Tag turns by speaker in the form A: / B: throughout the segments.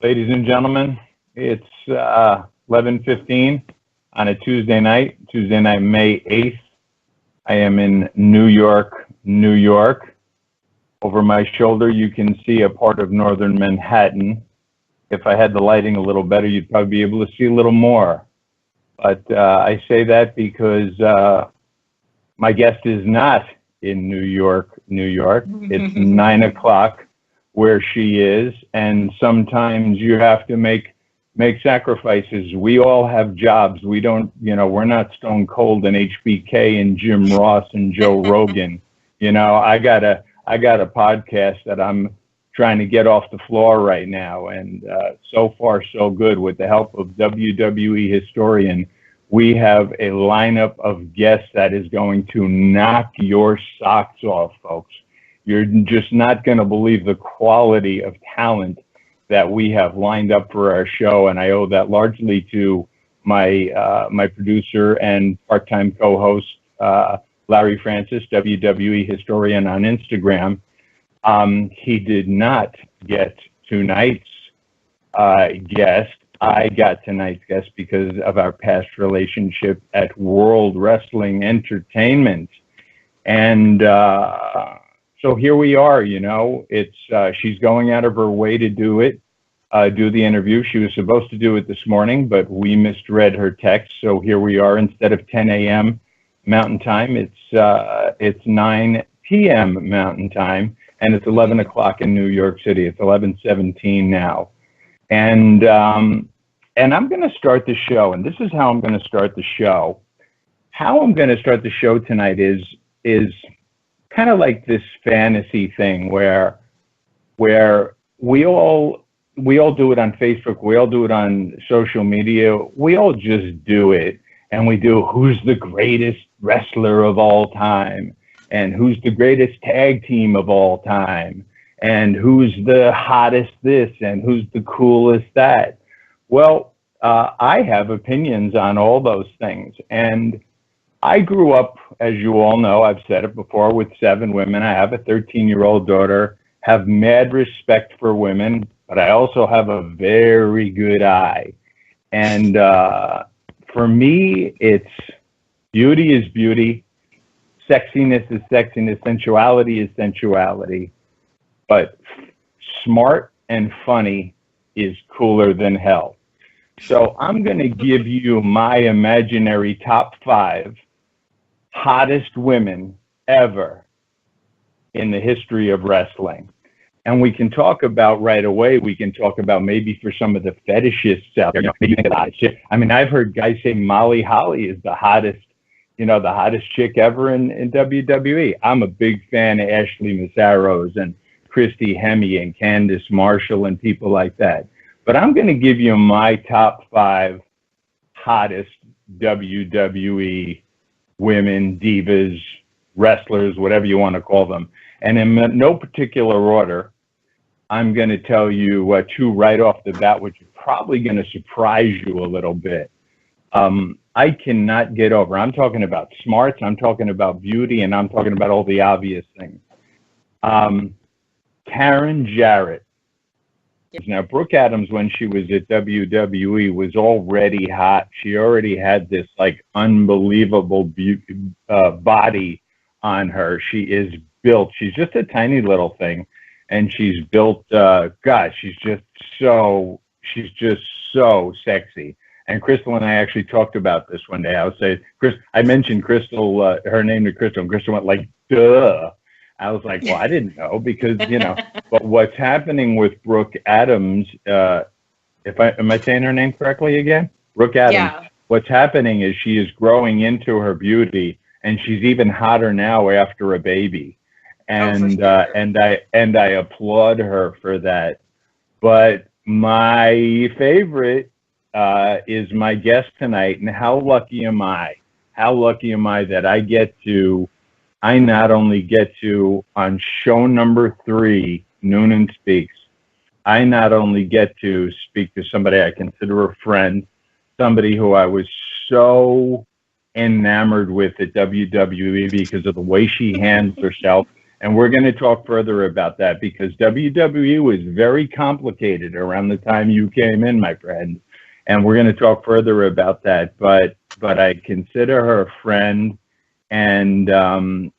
A: Ladies and gentlemen, it's 11:15 on a Tuesday night, May 8th. I am in New York, New York. Over my shoulder, you can see a part of northern Manhattan. If I had the lighting a little better, you'd probably be able to see a little more. But I say that because my guest is not in New York, New York. It's 9 o'clock where she is, and sometimes you have to make sacrifices. We all have jobs. We don't, we're not Stone Cold and HBK and Jim Ross and Joe Rogan. I got a podcast that I'm trying to get off the floor right now, and so far so good. With the help of WWE historian, we have a lineup of guests that is going to knock your socks off, folks. You're just not going to believe the quality of talent that we have lined up for our show, and I owe that largely to my producer and part-time co-host, Larry Francis, WWE historian on Instagram. He did not get tonight's guest. I got tonight's guest because of our past relationship at World Wrestling Entertainment. And so here we are, she's going out of her way to do the interview. She was supposed to do it this morning, but we misread her text. So here we are. Instead of 10 a.m. Mountain Time, it's 9 p.m. Mountain Time, and it's 11 o'clock in New York City. It's 11:17 now. And I'm going to start the show, and this is how I'm going to start the show. How I'm going to start the show tonight is kind of like this fantasy thing where we all do it on Facebook, we all do it on social media, we all just do it, and we do who's the greatest wrestler of all time, and who's the greatest tag team of all time, and who's the hottest this, and who's the coolest that. Well, I have opinions on all those things, and I grew up, as you all know, I've said it before, with 7 women. I have a 13-year-old daughter, have mad respect for women, but I also have a very good eye. And for me, it's beauty is beauty, sexiness is sexiness, sensuality is sensuality, but smart and funny is cooler than hell. So I'm going to give you my imaginary top 5 hottest women ever in the history of wrestling. And we can talk about right away, we can talk about maybe for some of the fetishists out there, maybe think of the hottest chick. I mean, I've heard guys say Molly Holly is the hottest chick ever in WWE. I'm a big fan of Ashley Massaros and Christy Hemme and Candice Marshall and people like that. But I'm going to give you my top 5 hottest WWE women, divas, wrestlers, whatever you want to call them. And in no particular order, I'm going to tell you 2 right off the bat, which is probably going to surprise you a little bit. I cannot get over. I'm talking about smarts, I'm talking about beauty, and I'm talking about all the obvious things. Karen Jarrett. Now, Brooke Adams, when she was at WWE, was already hot. She already had this unbelievable body on her. She is built. She's just a tiny little thing, and she's built. She's just so sexy. And Crystal and I actually talked about this one day. I mentioned Crystal, her name to Crystal, and Crystal went duh. I was like, well, I didn't know because, but what's happening with Brooke Adams, am I saying her name correctly again? Brooke Adams. Yeah. What's happening is she is growing into her beauty, and she's even hotter now after a baby. And, and I applaud her for that. But my favorite is my guest tonight. And how lucky am I? How lucky am I that I not only get to, on show number 3, Noonan Speaks, I not only get to speak to somebody I consider a friend, somebody who I was so enamored with at WWE because of the way she handles herself And we're going to talk further about that because WWE was very complicated around the time you came in, my friend. And we're going to talk further about that. But I consider her a friend, and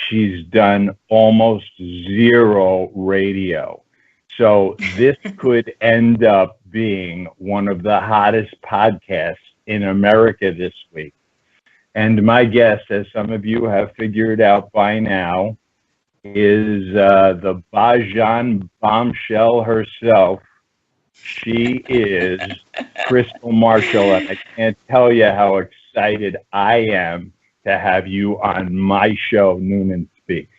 A: she's done almost zero radio. So this could end up being one of the hottest podcasts in America this week. And my guess, as some of you have figured out by now, is the Bajan bombshell herself. She is Crystal Marshall, and I can't tell you how excited I am to have you on my show, Noonan Speaks.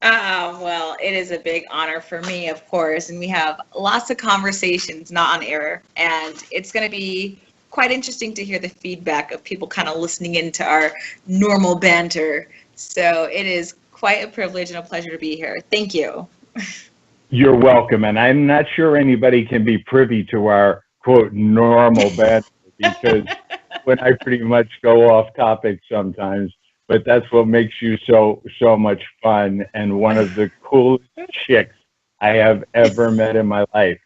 B: Well, it is a big honor for me, of course, and we have lots of conversations not on air, and it's going to be quite interesting to hear the feedback of people kind of listening into our normal banter. So it is quite a privilege and a pleasure to be here. Thank you.
A: You're welcome, and I'm not sure anybody can be privy to our, quote, normal banter, because when I pretty much go off topic sometimes, but that's what makes you so much fun and one of the coolest chicks I have ever met in my life.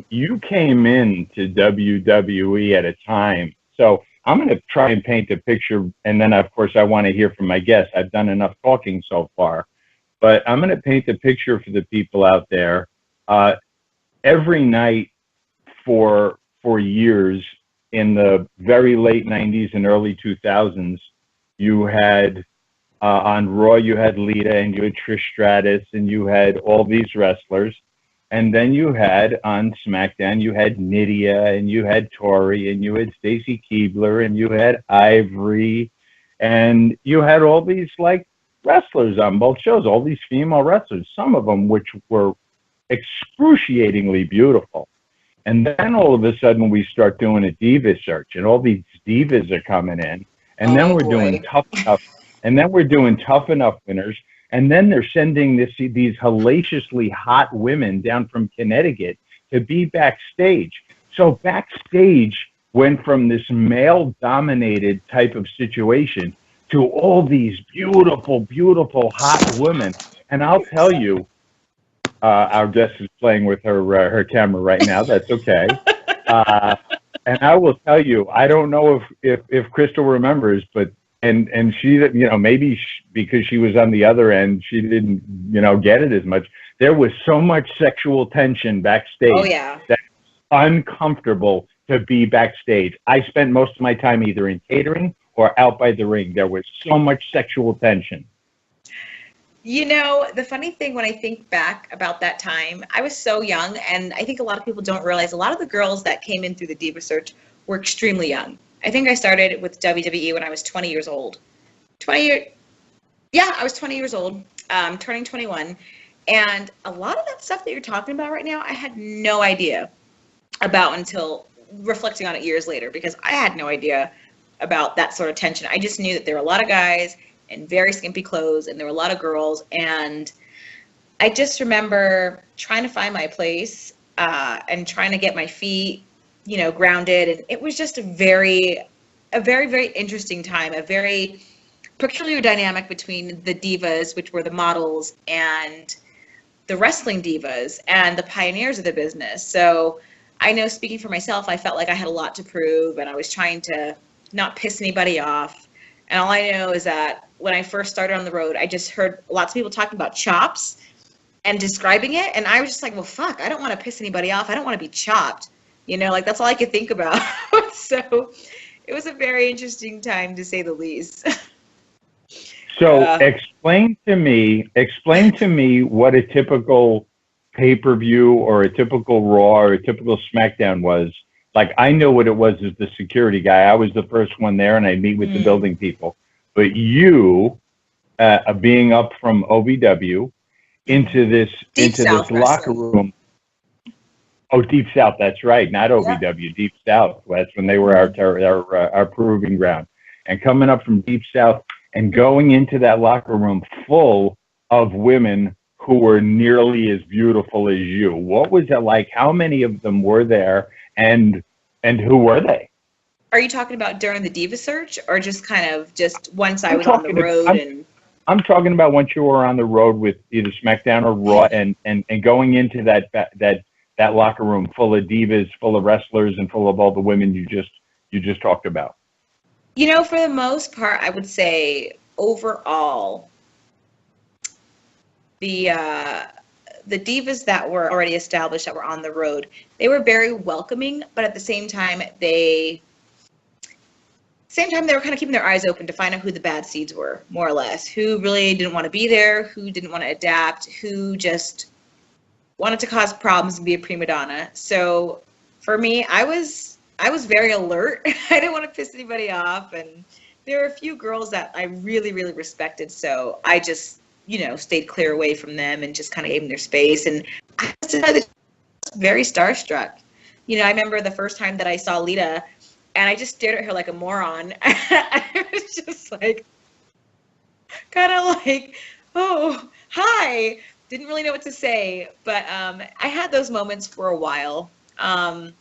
A: You came into WWE at a time, so I'm going to try and paint a picture, and then, of course, I want to hear from my guests. I've done enough talking so far, but I'm going to paint a picture for the people out there. Every night for years, in the very late 90s and early 2000s, you had on Raw, you had Lita, and you had Trish Stratus, and you had all these wrestlers. And then you had on SmackDown, you had Nydia, and you had Tori, and you had Stacy Keibler, and you had Ivory, and you had all these like wrestlers on both shows, all these female wrestlers, some of them which were excruciatingly beautiful. And then all of a sudden we start doing a diva search, and all these divas are coming in, and then we're doing tough enough, and then we're doing tough enough winners. And then they're sending these hellaciously hot women down from Connecticut to be backstage. So backstage went from this male-dominated type of situation to all these beautiful, beautiful, hot women. And I'll tell you, our guest is playing with her camera right now. That's okay. And I will tell you, I don't know if Crystal remembers, but and she, maybe because she was on the other end, she didn't, get it as much. There was so much sexual tension backstage.
B: Oh, yeah.
A: That uncomfortable to be backstage. I spent most of my time either in catering or out by the ring. There was so much sexual tension.
B: The funny thing when I think back about that time, I was so young, and I think a lot of people don't realize a lot of the girls that came in through the Diva Search were extremely young. I think I started with WWE when I was 20 years old. I was 20 years old, turning 21. And a lot of that stuff that you're talking about right now, I had no idea about until reflecting on it years later, because I had no idea about that sort of tension. I just knew that there were a lot of guys in very skimpy clothes, and there were a lot of girls. And I just remember trying to find my place and trying to get my feet grounded. And it was just a very, very interesting time, a very peculiar dynamic between the divas, which were the models, and the wrestling divas and the pioneers of the business. So I know, speaking for myself, I felt like I had a lot to prove, and I was trying to not piss anybody off. And all I know is that when I first started on the road, I just heard lots of people talking about chops and describing it. And I was just like, well, fuck, I don't want to piss anybody off. I don't want to be chopped. That's all I could think about. So it was a very interesting time, to say the least.
A: So explain to me what a typical pay-per-view or a typical Raw or a typical SmackDown was. Like, I know what it was as the security guy. I was the first one there, and I meet with the building people. But you, being up from OVW into this locker room. Oh, Deep South, that's right. Not OVW, yeah. Deep South. That's when they were our proving ground. And coming up from Deep South and going into that locker room full of women who were nearly as beautiful as you. What was it like? How many of them were there, and who were they?
B: Are you talking about during the Diva Search, or just kind of once I was on the road?
A: I'm talking about once you were on the road with either SmackDown or Raw, and going into that locker room full of divas, full of wrestlers, and full of all the women you just talked about.
B: You know, for the most part, I would say overall, the divas that were already established, that were on the road, they were very welcoming, but at the same time, they were kind of keeping their eyes open to find out who the bad seeds were, more or less. Who really didn't want to be there, who didn't want to adapt, who just wanted to cause problems and be a prima donna. So for me, I was very alert. I didn't want to piss anybody off, and there were a few girls that I really, really respected, so I just, stayed clear away from them and just kind of gave them their space. And I was very starstruck. I remember the first time that I saw Lita, and I just stared at her like a moron. I was just like, kind of like, oh, hi. Didn't really know what to say. But I had those moments for a while. And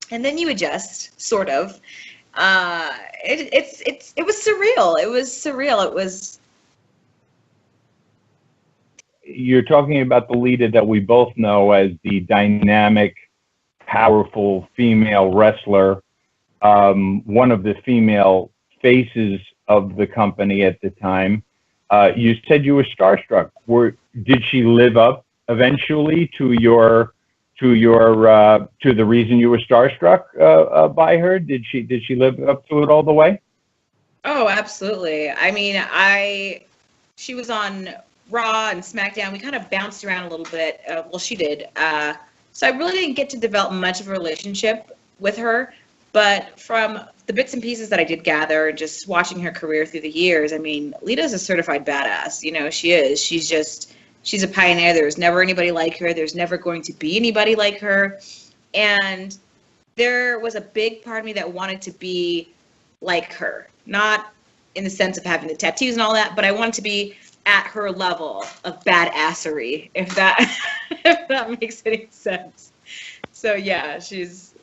B: then you adjust, sort of. It was surreal. It was surreal. It was.
A: You're talking about the Lita that we both know as the dynamic, powerful female wrestler. One of the female faces of the company at the time. You said you were starstruck. Did she live up eventually to the reason you were starstruck by her? Did she live up to it all the way?
B: Oh, absolutely. I mean, she was on Raw and SmackDown. We kind of bounced around a little bit. Well, she did. So I really didn't get to develop much of a relationship with her. But from the bits and pieces that I did gather and just watching her career through the years, I mean, Lita's a certified badass. She is. She's a pioneer. There's never anybody like her. There's never going to be anybody like her. And there was a big part of me that wanted to be like her. Not in the sense of having the tattoos and all that, but I wanted to be at her level of badassery, if that makes any sense. So yeah, she's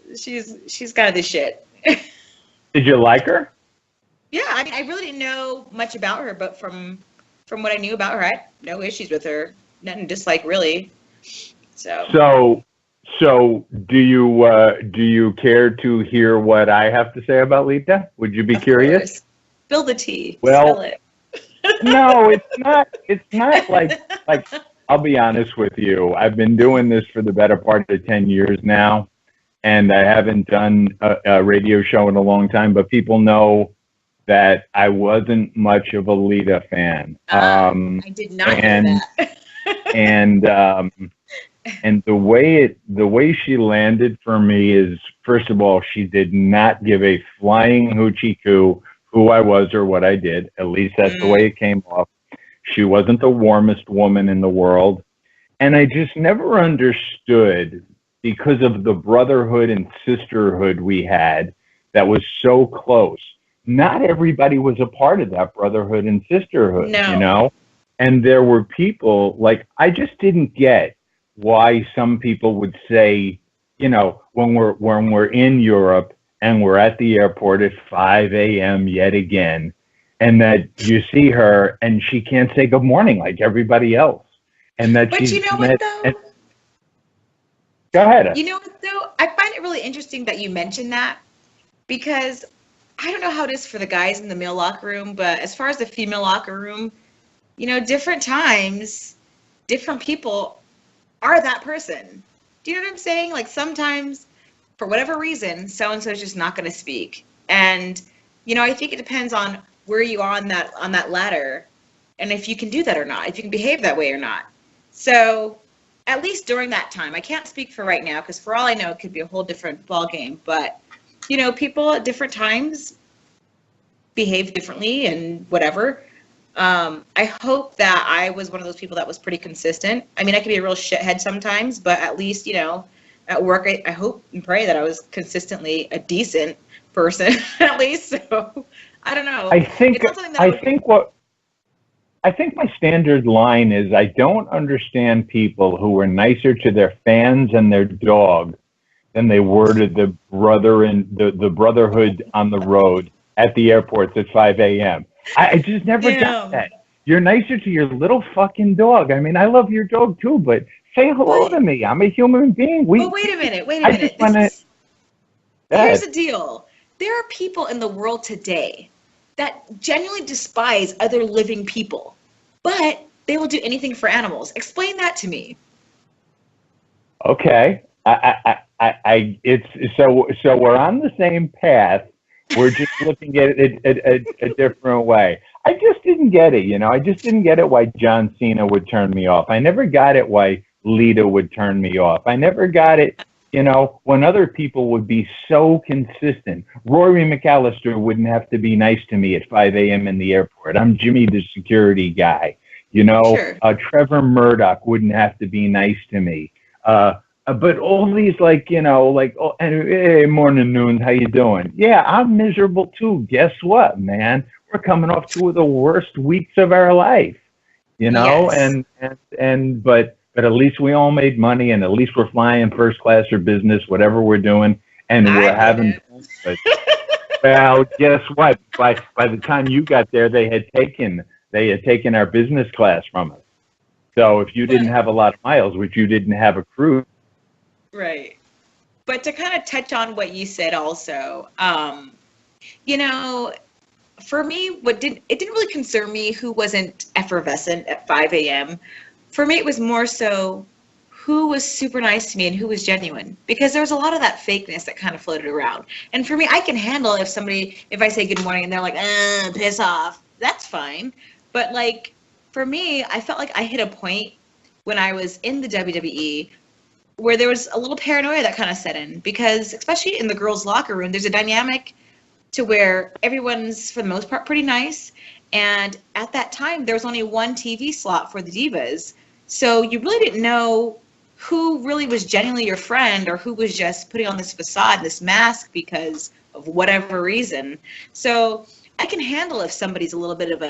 B: kind of the shit.
A: Did you like her?
B: Yeah, I mean, I really didn't know much about her, but from what I knew about her, I had no issues with her. Nothing to dislike, really. So
A: do you care to hear what I have to say about Lita? Would you be curious?
B: Course. Spill the tea.
A: Well,
B: Spill it.
A: No, it's not like I'll be honest with you. I've been doing this for the better part of 10 years now, and I haven't done a radio show in a long time, but people know that I wasn't much of a Lita fan.
B: I did not know that.
A: and the way she landed for me is, first of all, she did not give a flying hoochie coo who I was or what I did. At least that's the way it came off. She wasn't the warmest woman in the world. And I just never understood, because of the brotherhood and sisterhood we had that was so close. Not everybody was a part of that brotherhood and sisterhood,
B: No.
A: And there were people, like, I just didn't get why some people would say, when we're in Europe, and we're at the airport at 5 a.m. yet again, and that you see her and she can't say good morning like everybody else. And that
B: But you know what, though?
A: Go ahead.
B: You know what, though? I find it really interesting that you mentioned that, because I don't know how it is for the guys in the male locker room, but as far as the female locker room, different times, different people are that person. Do you know what I'm saying? Like, sometimes, for whatever reason, so-and-so is just not going to speak. And, I think it depends on where you are on that ladder, and if you can do that or not, if you can behave that way or not. So, at least during that time, I can't speak for right now, because for all I know, it could be a whole different ballgame. But, people at different times behave differently and whatever. I hope that I was one of those people that was pretty consistent. I mean, I could be a real shithead sometimes, but at least, at work, I hope and pray that I was consistently a decent person, at least. So, I don't know.
A: I think my standard line is, I don't understand people who were nicer to their fans and their dog than they were to the brotherhood on the road at the airports at 5 a.m. I just never got that. You're nicer to your little fucking dog. I mean, I love your dog too, but say hello to me. I'm a human being.
B: But wait a minute.
A: I just want to.
B: Here's the deal. There are people in the world today that genuinely despise other living people, but they will do anything for animals. Explain that to me.
A: Okay. It's so we're on the same path. We're just looking at it a different way. I just didn't get it, you know. I just didn't get it why John Cena would turn me off. I never got it why Lita would turn me off. I never got it, you know, when other people would be so consistent. Rory McAllister wouldn't have to be nice to me at 5 a.m. in the airport. I'm Jimmy the security guy. You know,
B: sure.
A: Trevor Murdoch wouldn't have to be nice to me. But all these, like, you know, like, oh, hey, morning, Noon, how you doing? Yeah, I'm miserable too. Guess what, man? We're coming off two of the worst weeks of our life, you know?
B: Yes.
A: But at least we all made money, and at least we're flying first class or business, whatever we're doing, and we're having fun. But, well, guess what? By the time you got there, they had taken our business class from us. So if you didn't have a lot of miles, which you didn't have a cruise.
B: Right. But to kind of touch on what you said also, you know, for me, it didn't really concern me who wasn't effervescent at 5 a.m. For me, it was more so who was super nice to me and who was genuine, because there was a lot of that fakeness that kind of floated around. And for me, I can handle if I say good morning and they're like, piss off, that's fine. But like, for me, I felt like I hit a point when I was in the WWE where there was a little paranoia that kind of set in, because especially in the girls' locker room, there's a dynamic to where everyone's, for the most part, pretty nice. And at that time, there was only one TV slot for the Divas. So you really didn't know who really was genuinely your friend or who was just putting on this facade, this mask because of whatever reason. So I can handle if somebody's a little bit of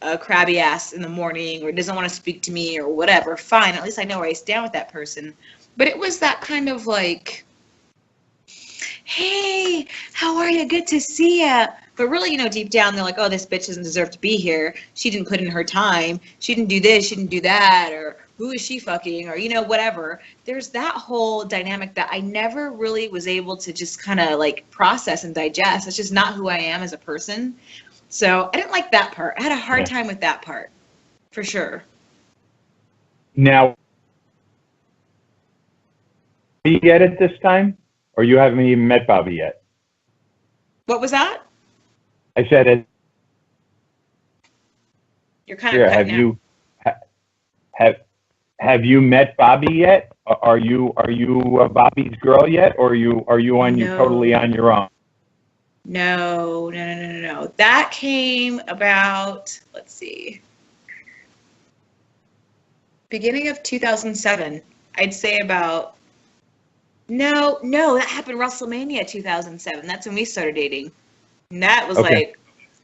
B: a crabby ass in the morning or doesn't want to speak to me or whatever. Fine, at least I know where I stand with that person. But it was that kind of like, hey, how are you? Good to see ya. But really, you know, deep down, they're like, oh, this bitch doesn't deserve to be here. She didn't put in her time. She didn't do this. She didn't do that. Or who is she fucking? Or, you know, whatever. There's that whole dynamic that I never really was able to just kind of like process and digest. It's just not who I am as a person. So I didn't like that part. I had a hard time with that part, for sure.
A: Now, you get it this time, or you haven't even met Bobby yet?
B: What was that?
A: I said it.
B: You're kind of cutting out.
A: Have you met Bobby yet? Are you Bobby's girl yet, or are you totally on your own?
B: No. That came about, let's see, beginning of 2007. I'd say about. No, that happened WrestleMania 2007. That's when we started dating. And that was like,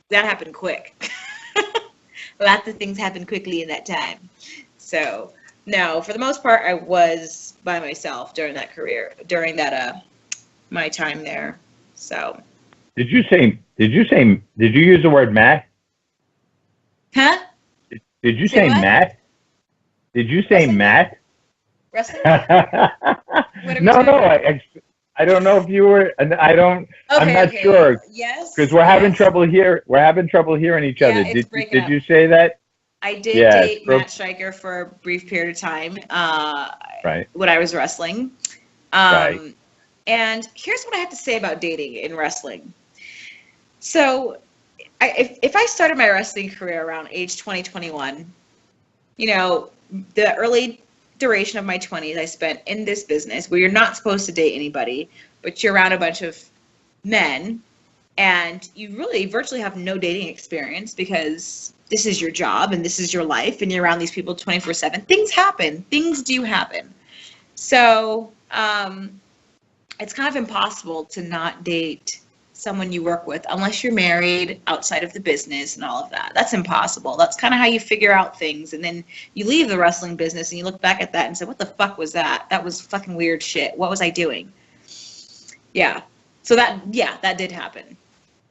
B: that happened quick. Lots of things happened quickly in that time. So, no, for the most part, I was by myself during that my time there. So.
A: Did you use the word Matt?
B: Huh?
A: Did you say Matt? Did you say Matt?
B: Wrestling?
A: No. I don't know if you were. I'm not sure.
B: Yes.
A: Because we're having trouble here. We're having trouble hearing each other. Did you say that?
B: I did date Matt Stryker for a brief period of time.
A: Right.
B: When I was wrestling.
A: Right.
B: And here's what I have to say about dating in wrestling. So, if I started my wrestling career around age 20, 21, you know, the early duration of my 20s I spent in this business where you're not supposed to date anybody, but you're around a bunch of men and you really virtually have no dating experience because this is your job and this is your life and you're around these people 24/7. Things do happen. So it's kind of impossible to not date someone you work with unless you're married outside of the business and all of that. That's impossible. That's kind of how you figure out things. And then you leave the wrestling business and you look back at that and say, what the fuck was that? That was fucking weird shit. What was I doing? Yeah. So that did happen.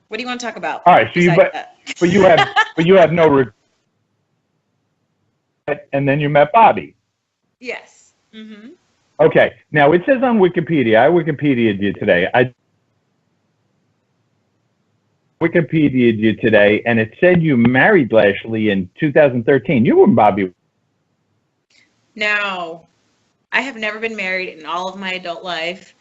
B: What do you want to talk about?
A: All right. So you have no and then you met Bobby.
B: Yes. Mm-hmm.
A: Okay. Now it says on Wikipedia. I Wikipedia'd you today. Wikipedia'd you today, and it said you married Lashley in 2013. You and Bobby.
B: No, I have never been married in all of my adult life.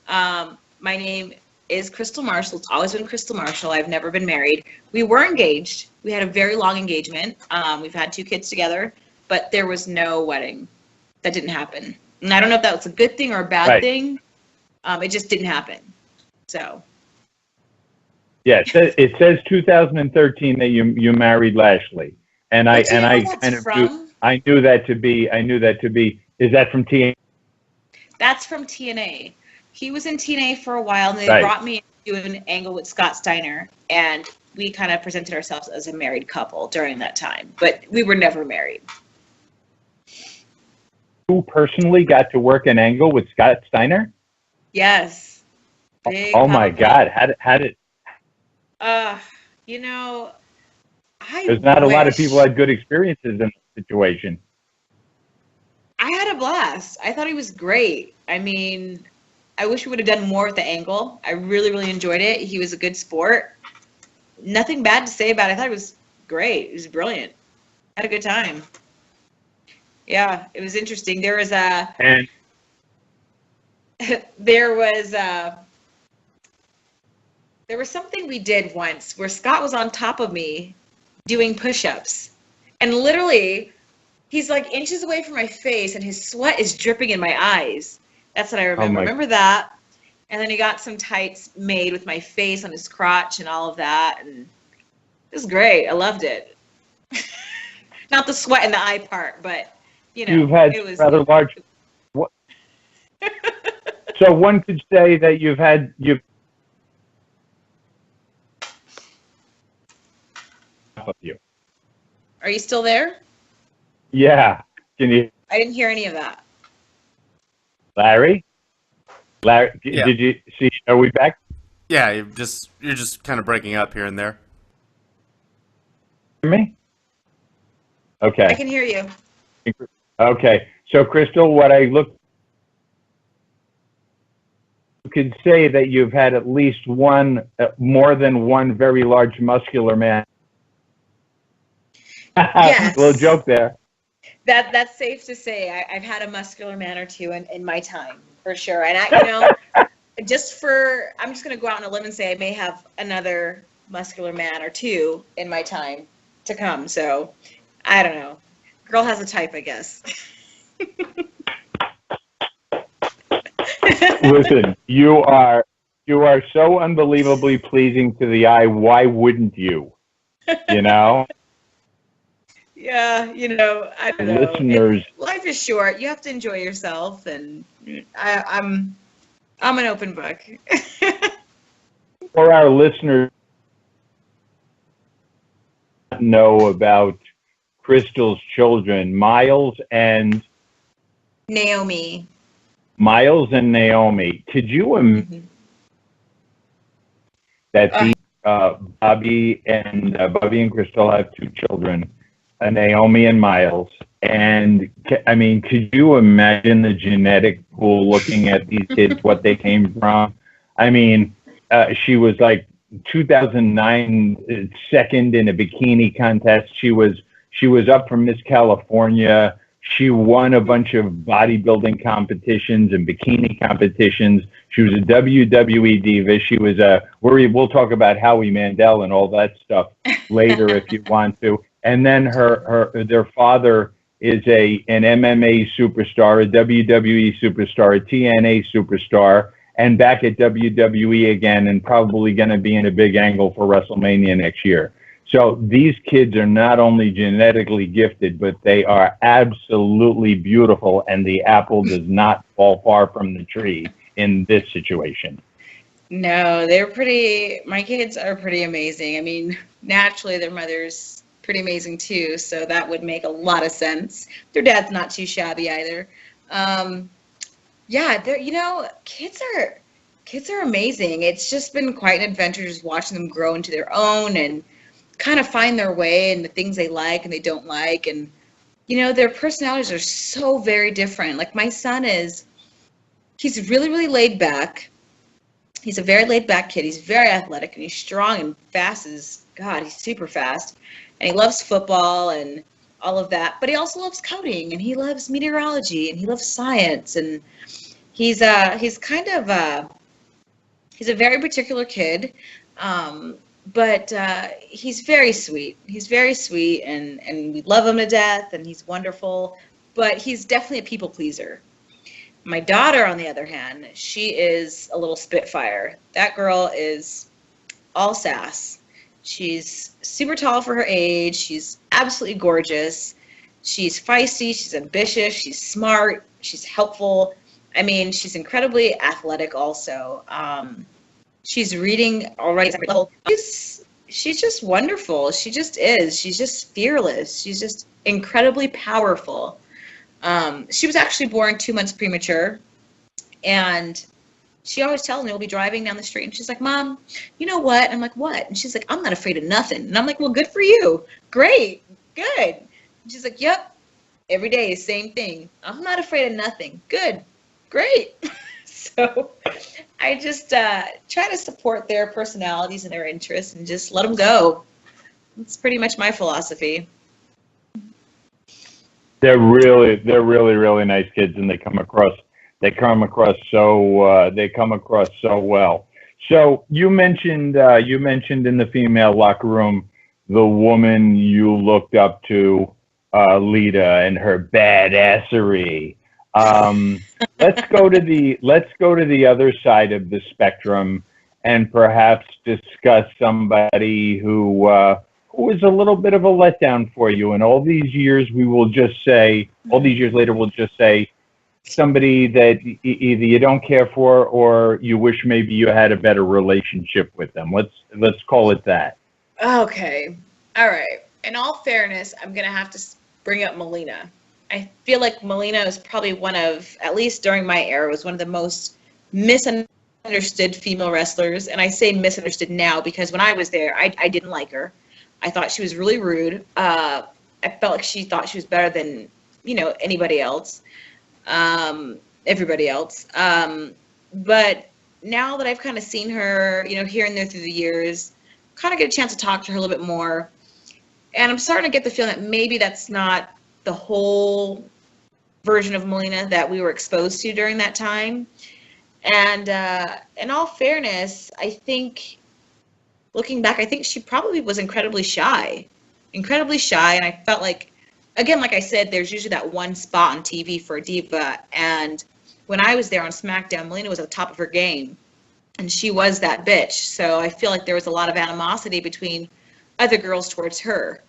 B: My name is Crystal Marshall. It's always been Crystal Marshall. I've never been married. We were engaged. We had a very long engagement. We've had 2 kids together, but there was no wedding. That didn't happen. And I don't know if that was a good thing or a bad thing. It just didn't happen. So.
A: Yeah, it says 2013 that you married Lashley, and I knew that to be. Is that from TNA?
B: That's from TNA. He was in TNA for a while, and they brought me into an angle with Scott Steiner, and we kind of presented ourselves as a married couple during that time, but we were never married.
A: You personally got to work an angle with Scott Steiner?
B: Yes.
A: Oh my God! How did?
B: There's
A: not a lot of people had good experiences in this situation.
B: I had a blast. I thought he was great. I mean, I wish we would have done more with the angle. I really, really enjoyed it. He was a good sport. Nothing bad to say about it. I thought it was great. It was brilliant. Had a good time. Yeah, it was interesting. There was something we did once where Scott was on top of me doing push-ups. And literally, he's like inches away from my face and his sweat is dripping in my eyes. That's what I remember. Remember that? And then he got some tights made with my face on his crotch and all of that. And it was great. I loved it. Not the sweat in the eye part, but,
A: You've had
B: it was
A: rather large... So one could say that you've of you.
B: Are you still there?
A: Yeah. Can you?
B: I didn't hear any of that.
A: Larry,
C: Yeah.
A: Did you see? Are we back?
C: Yeah, you're just kind of breaking up here and there.
A: Hear me? Okay.
B: I can hear you.
A: Okay. So, Crystal, you could say that you've had at least more than one very large muscular man.
B: Yes.
A: A little joke there.
B: That's safe to say. I've had a muscular man or two in my time, for sure. And I'm just going to go out on a limb and say I may have another muscular man or two in my time to come. So, I don't know. Girl has a type, I guess.
A: Listen, you are so unbelievably pleasing to the eye. Why wouldn't you?
B: Yeah, I don't know.
A: Listeners,
B: Life is short. You have to enjoy yourself, and I'm an open book.
A: for our listeners, know about Crystal's children, Miles and
B: Naomi.
A: Could you imagine that Bobby and Crystal have 2 children? Naomi and Miles, and I mean, could you imagine the genetic pool looking at these kids, what they came from? I mean, she was like 2009 second in a bikini contest. She was up for Miss California. She won a bunch of bodybuilding competitions and bikini competitions. She was a WWE Diva. She was we'll talk about Howie Mandel and all that stuff later if you want to. And then their father is an MMA superstar, a WWE superstar, a TNA superstar, and back at WWE again, and probably going to be in a big angle for WrestleMania next year. So these kids are not only genetically gifted, but they are absolutely beautiful, and the apple does not fall far from the tree in this situation.
B: No, my kids are pretty amazing. I mean, naturally their mother's pretty amazing too, so that would make a lot of sense. Their dad's not too shabby either. Yeah, kids are amazing. It's just been quite an adventure just watching them grow into their own and kind of find their way and the things they like and they don't like. And their personalities are so very different. Like my son he's really, really laid back. He's a very laid back kid. He's very athletic and he's strong and fast God, he's super fast. And he loves football and all of that. But he also loves coding and he loves meteorology and he loves science. And he's kind of he's a very particular kid. But he's very sweet. He's very sweet and we love him to death and he's wonderful. But he's definitely a people pleaser. My daughter, on the other hand, she is a little spitfire. That girl is all sass. She's super tall for her age. She's absolutely gorgeous. She's feisty. She's ambitious. She's smart. She's helpful. I mean, she's incredibly athletic also. She's reading already. She's just wonderful. She just is. She's just fearless. She's just incredibly powerful. She was actually born 2 months premature, and she always tells me we'll be driving down the street, and she's like, "Mom, you know what?" I'm like, "What?" And she's like, "I'm not afraid of nothing." And I'm like, "Well, good for you. Great. Good." And she's like, "Yep. Every day, same thing. I'm not afraid of nothing. Good. Great." So I just try to support their personalities and their interests and just let them go. That's pretty much my philosophy.
A: They're really nice kids, and they come across so well. So you mentioned in the female locker room the woman you looked up to, Lita, and her badassery. Let's go to the other side of the spectrum and perhaps discuss somebody who was a little bit of a letdown for you. And all these years later, we'll just say somebody that either you don't care for or you wish maybe you had a better relationship with them. Let's call it that.
B: Okay. All right. In all fairness, I'm going to have to bring up Melina. I feel like Melina is probably one of, at least during my era, was one of the most misunderstood female wrestlers. And I say misunderstood now because when I was there, I didn't like her. I thought she was really rude. I felt like she thought she was better than, anybody else, everybody else. But now that I've kind of seen her, here and there through the years, kind of get a chance to talk to her a little bit more. And I'm starting to get the feeling that maybe that's not the whole version of Melina that we were exposed to during that time. And in all fairness, I think, looking back, I think she probably was incredibly shy. And I felt like, again, like I said, there's usually that one spot on TV for a diva. And when I was there on SmackDown, Melina was at the top of her game. And she was that bitch. So I feel like there was a lot of animosity between other girls towards her.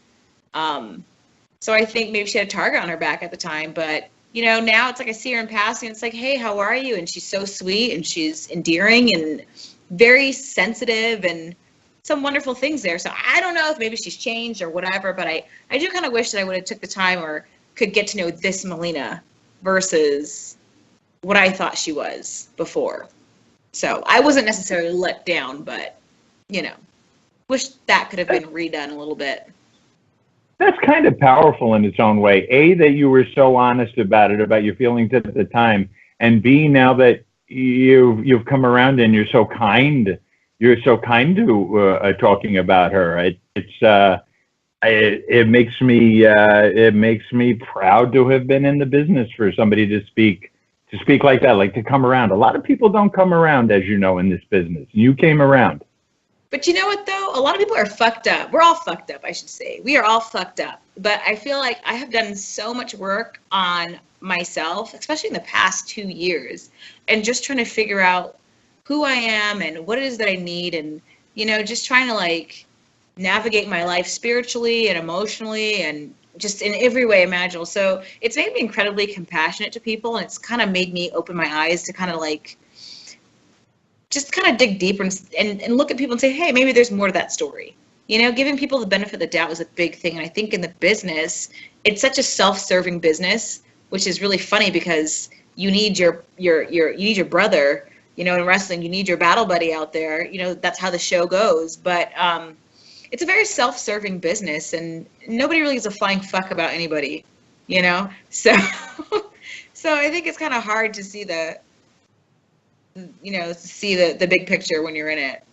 B: So I think maybe she had a target on her back at the time. But, now it's like I see her in passing. And it's like, hey, how are you? And she's so sweet and she's endearing and very sensitive and some wonderful things there. So I don't know if maybe she's changed or whatever, but I do kind of wish that I would have took the time or could get to know this Melina versus what I thought she was before. So I wasn't necessarily let down, but, wish that could have been redone a little bit.
A: That's kind of powerful in its own way. A, that you were so honest about it, about your feelings at the time, and B, now that you've come around and you're so kind to talking about her. It makes me proud to have been in the business for somebody to speak like that, like to come around. A lot of people don't come around, as you know, in this business. You came around.
B: But you know what, though? A lot of people are fucked up. We're all fucked up, I should say. We are all fucked up. But I feel like I have done so much work on myself, especially in the past 2 years, and just trying to figure out who I am and what it is that I need, and just trying to navigate my life spiritually and emotionally and just in every way imaginable. So it's made me incredibly compassionate to people, and it's kind of made me open my eyes to kind of just kind of dig deeper and look at people and say, hey, maybe there's more to that story. Giving people the benefit of the doubt is a big thing. And I think in the business, it's such a self-serving business, which is really funny because you need your brother. In wrestling, you need your battle buddy out there. That's how the show goes. But it's a very self-serving business, and nobody really gives a flying fuck about anybody. you know? So, so I think it's kind of hard to see the big picture when you're in it.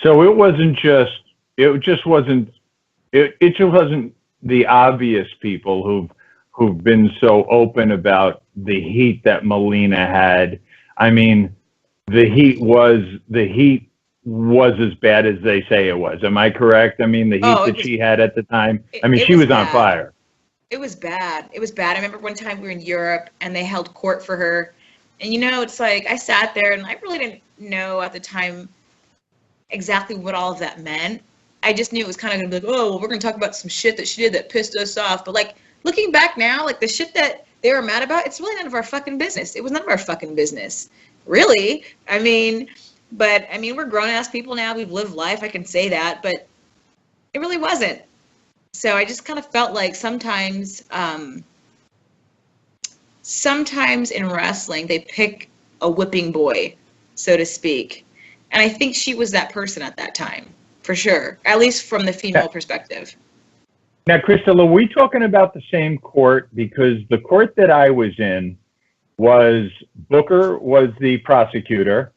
A: So it just wasn't the obvious people who've been so open about the heat that Melina had. I mean, the heat was as bad as they say it was. Am I correct? I mean, the heat she had at the time. I mean, she was on fire.
B: It was bad. It was bad. I remember one time we were in Europe and they held court for her. And, it's like I sat there and I really didn't know at the time exactly what all of that meant. I just knew it was kind of going to be like, oh, well, we're going to talk about some shit that she did that pissed us off. But, like, looking back now, like, the shit that they were mad about, it's really none of our fucking business. It was none of our fucking business. Really. We're grown-ass people now. We've lived life. I can say that. But it really wasn't. So I just kind of felt like sometimes in wrestling, they pick a whipping boy, so to speak. And I think she was that person at that time, for sure, at least from the female perspective.
A: Now, Crystal, are we talking about the same court? Because the court that I was in was Booker was the prosecutor.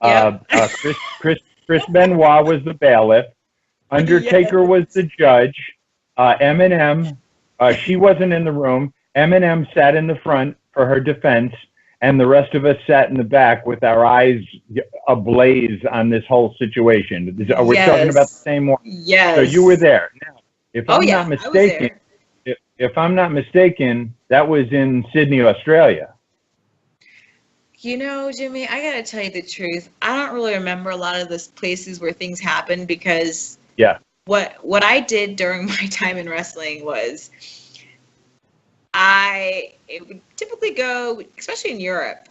B: Yep.
A: Chris Benoit was the bailiff. Undertaker was the judge. Eminem, she wasn't in the room. Eminem sat in the front for her defense, and the rest of us sat in the back with our eyes ablaze on this whole situation. Are we talking about the same one?
B: Yes.
A: So you were there. Now, if I'm not mistaken, that was in Sydney, Australia.
B: Jimmy, I gotta tell you the truth. I don't really remember a lot of the places where things happened because what I did during my time in wrestling was it would typically go, especially in Europe,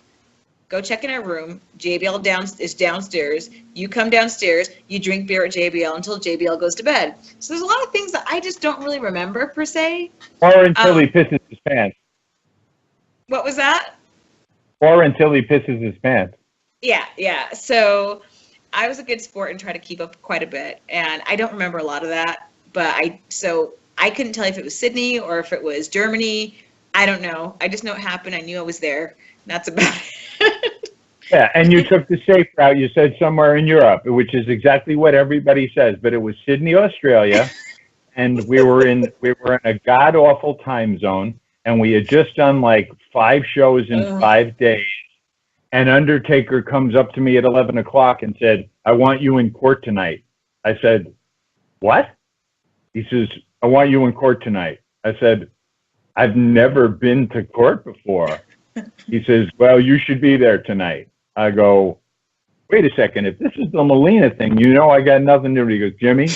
B: go check in our room. JBL is downstairs. You come downstairs. You drink beer at JBL until JBL goes to bed. So there's a lot of things that I just don't really remember per se.
A: Or until he pisses his pants.
B: What was that?
A: Or until he pisses his pants.
B: Yeah. So I was a good sport and tried to keep up quite a bit. And I don't remember a lot of that. But I couldn't tell you if it was Sydney or if it was Germany. I don't know. I just know it happened. I knew I was there. That's about it.
A: Yeah, and you took the safe route. You said somewhere in Europe, which is exactly what everybody says. But it was Sydney, Australia, and we were in a god awful time zone, and we had just done like 5 shows in 5 days. And Undertaker comes up to me at 11 o'clock and said, "I want you in court tonight." I said, "What?" He says, "I want you in court tonight." I said, "I've never been to court before." He says, "Well, you should be there tonight." I go, "Wait a second. If this is the Melina thing, I got nothing to do." He goes, "Jimmy,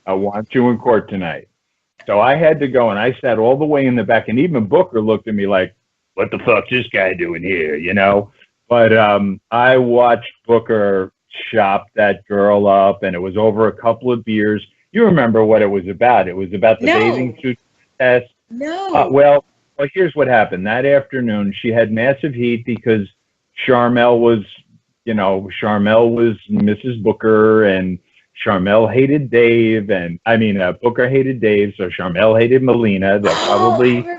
A: I want you in court tonight." So I had to go, and I sat all the way in the back. And even Booker looked at me like, "What the fuck's this guy doing here?" But I watched Booker chop that girl up, and it was over a couple of beers. You remember what it was about? It was about the bathing suit test.
B: No.
A: Well, here's what happened. That afternoon, she had massive heat because Charmel was Mrs. Booker, and Charmel hated Dave, and Booker hated Dave, so Charmel hated Melina.
B: I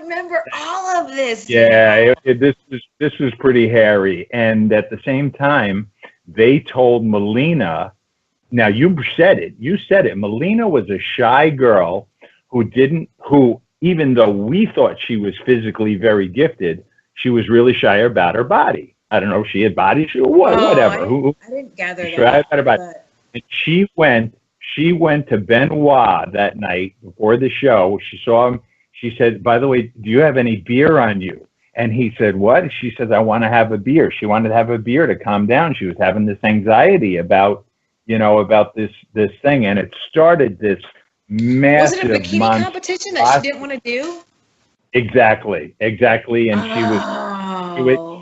B: remember all of this.
A: Yeah, this was pretty hairy, and at the same time, they told Melina. Now you said it. Melina was a shy girl who even though we thought she was physically very gifted, she was really shy about her body. I don't know if she had body issues or whatever.
B: I didn't gather that.
A: And she went to Benoit that night before the show. She saw him. She said, "By the way, do you have any beer on you?" And he said, "What?" She says, "I want to have a beer." She wanted to have a beer to calm down. She was having this anxiety about this thing, and it started this massive.
B: Was it a bikini competition that she didn't want to do?
A: Exactly. And she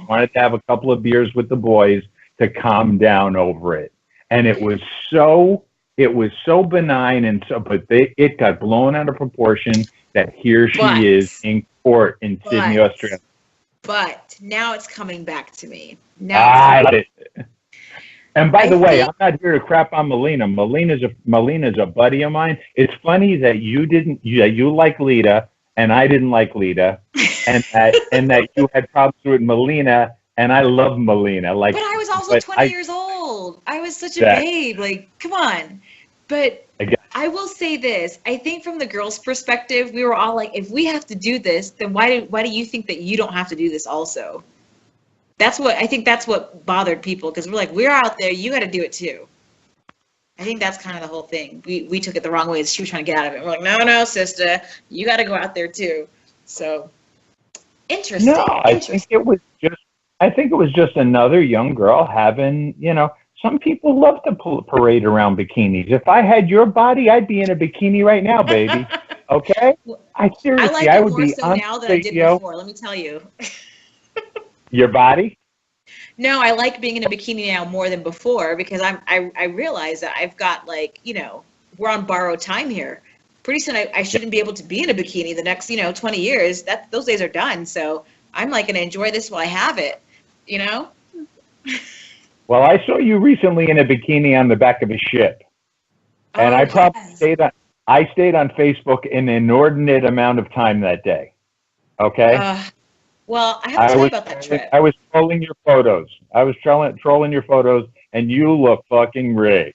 A: wanted to have a couple of beers with the boys to calm down over it. And it was so benign, but it got blown out of proportion that here she is in court in Sydney, Australia.
B: But now it's coming back to me.
A: And by the way, I'm not here to crap on Melina. Melina's a buddy of mine. It's funny that you like Lita and I didn't like Lita, and that you had problems with Melina, and I love Melina.
B: But I was also 20 years old. I was such a babe. Like, come on. But I will say this. I think from the girls' perspective, we were all like, if we have to do this, then why do you think that you don't have to do this also? That's what bothered people, because we're like, we're out there, you got to do it too. I think that's kind of the whole thing. We took it the wrong way. She was trying to get out of it. We're like, no, sister, you got to go out there too. So interesting.
A: No, I think it was just another young girl having, some people love to parade around bikinis. If I had your body, I'd be in a bikini right now, baby. Okay? I
B: like it more so now than I did before, let me tell you.
A: Your body?
B: No, I like being in a bikini now more than before, because I realize that I've got, like, we're on borrowed time here. Pretty soon I shouldn't be able to be in a bikini the next, 20 years. Those days are done. So I'm like going to enjoy this while I have it,
A: Well, I saw you recently in a bikini on the back of a ship. And I probably stayed on Facebook an inordinate amount of time that day. Okay?
B: Well, I have to tell you about that trip.
A: I was trolling your photos. Trolling your photos, and you look fucking rigged.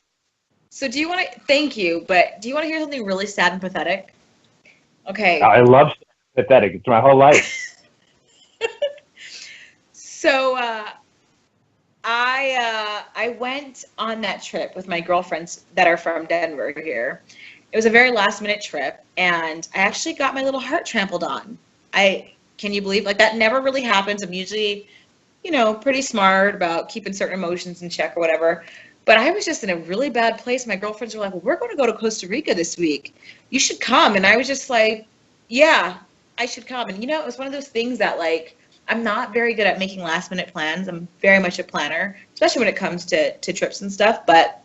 B: So thank you, but do you want to hear something really sad and pathetic? Okay.
A: I love pathetic. It's my whole life.
B: So I went on that trip with my girlfriends that are from Denver here. It was a very last minute trip, and I actually got my little heart trampled on. Can you believe, like, that never really happens? I'm usually, pretty smart about keeping certain emotions in check or whatever. But I was just in a really bad place. My girlfriends were like, well, we're going to go to Costa Rica this week. You should come. And I was just like, yeah, I should come. And, it was one of those things that, like, I'm not very good at making last minute plans. I'm very much a planner, especially when it comes to trips and stuff. But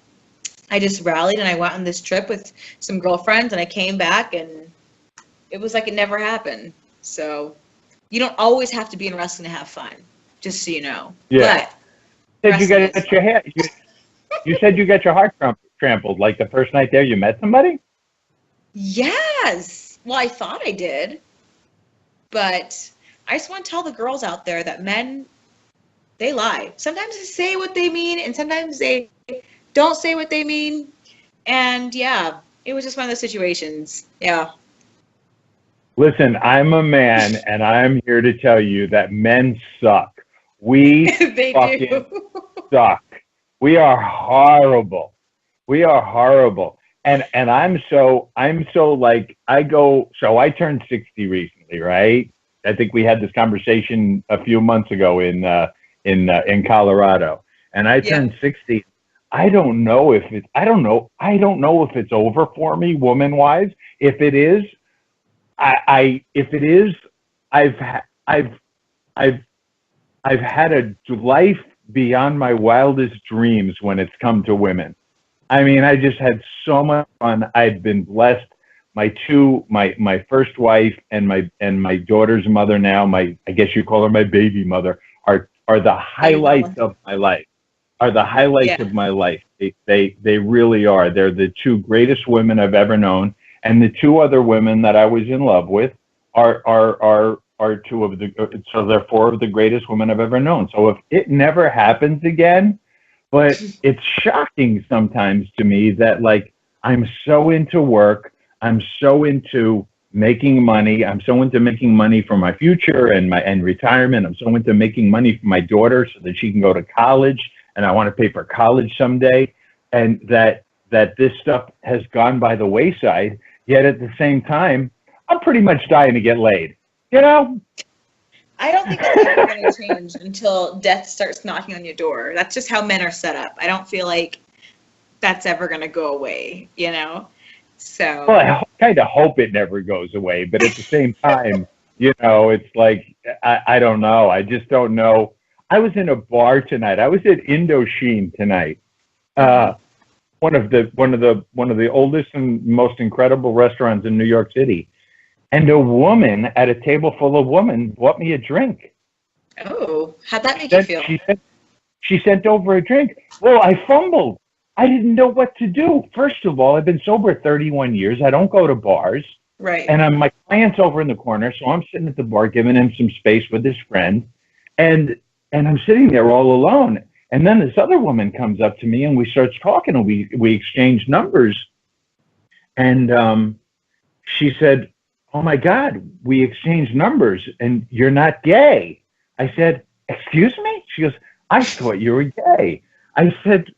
B: I just rallied and I went on this trip with some girlfriends, and I came back and it was like it never happened. So you don't always have to be in wrestling to have fun, just so you know.
A: Yeah. But you said you got your heart trampled like the first night there you met somebody?
B: Yes. Well, I thought I did. But I just want to tell the girls out there that men, they lie. Sometimes they say what they mean, and sometimes they don't say what they mean. And yeah, it was just one of those situations. Yeah.
A: Listen, I'm a man, and I'm here to tell you that men suck. We fucking suck. We are horrible. We are horrible. And I'm so like, I turned 60 recently, right? I think we had this conversation a few months ago in Colorado, and I turned 60. I don't know if it's over for me, woman wise. If it is, I've had a life beyond my wildest dreams when it's come to women. I mean, I just had so much fun. I've been blessed. My first wife and my daughter's mother now, I guess you call her my baby mother, are the highlights of my life. Are the highlights of my life. They really are. They're the two greatest women I've ever known, and the two other women that I was in love with are two of the. So they're four of the greatest women I've ever known. So if it never happens again, but it's shocking sometimes to me that, like, I'm so into work, I'm so into making money, I'm so into making money for my future and retirement. I'm so into making money for my daughter so that she can go to college, and I want to pay for college someday, and that this stuff has gone by the wayside. Yet at the same time, I'm pretty much dying to get laid. I
B: don't think it's ever going to change until death starts knocking on your door. That's just how men are set up. I don't feel like that's ever going to go away, So.
A: Well, I kind of hope it never goes away, but at the same time, it's like, I don't know. I just don't know. I was in a bar tonight. I was at Indochine tonight. One of the oldest and most incredible restaurants in New York City. And a woman at a table full of women bought me a drink.
B: Oh, how'd that make you feel?
A: She sent over a drink. Well, I fumbled. I didn't know what to do. First of all, I've been sober 31 years. I don't go to bars.
B: Right.
A: And my client's over in the corner, so I'm sitting at the bar giving him some space with his friend, and I'm sitting there all alone. And then this other woman comes up to me, and we start talking, and we exchange numbers. And she said, "Oh my God, we exchanged numbers, and you're not gay." I said, "Excuse me?" She goes, "I thought you were gay." I said,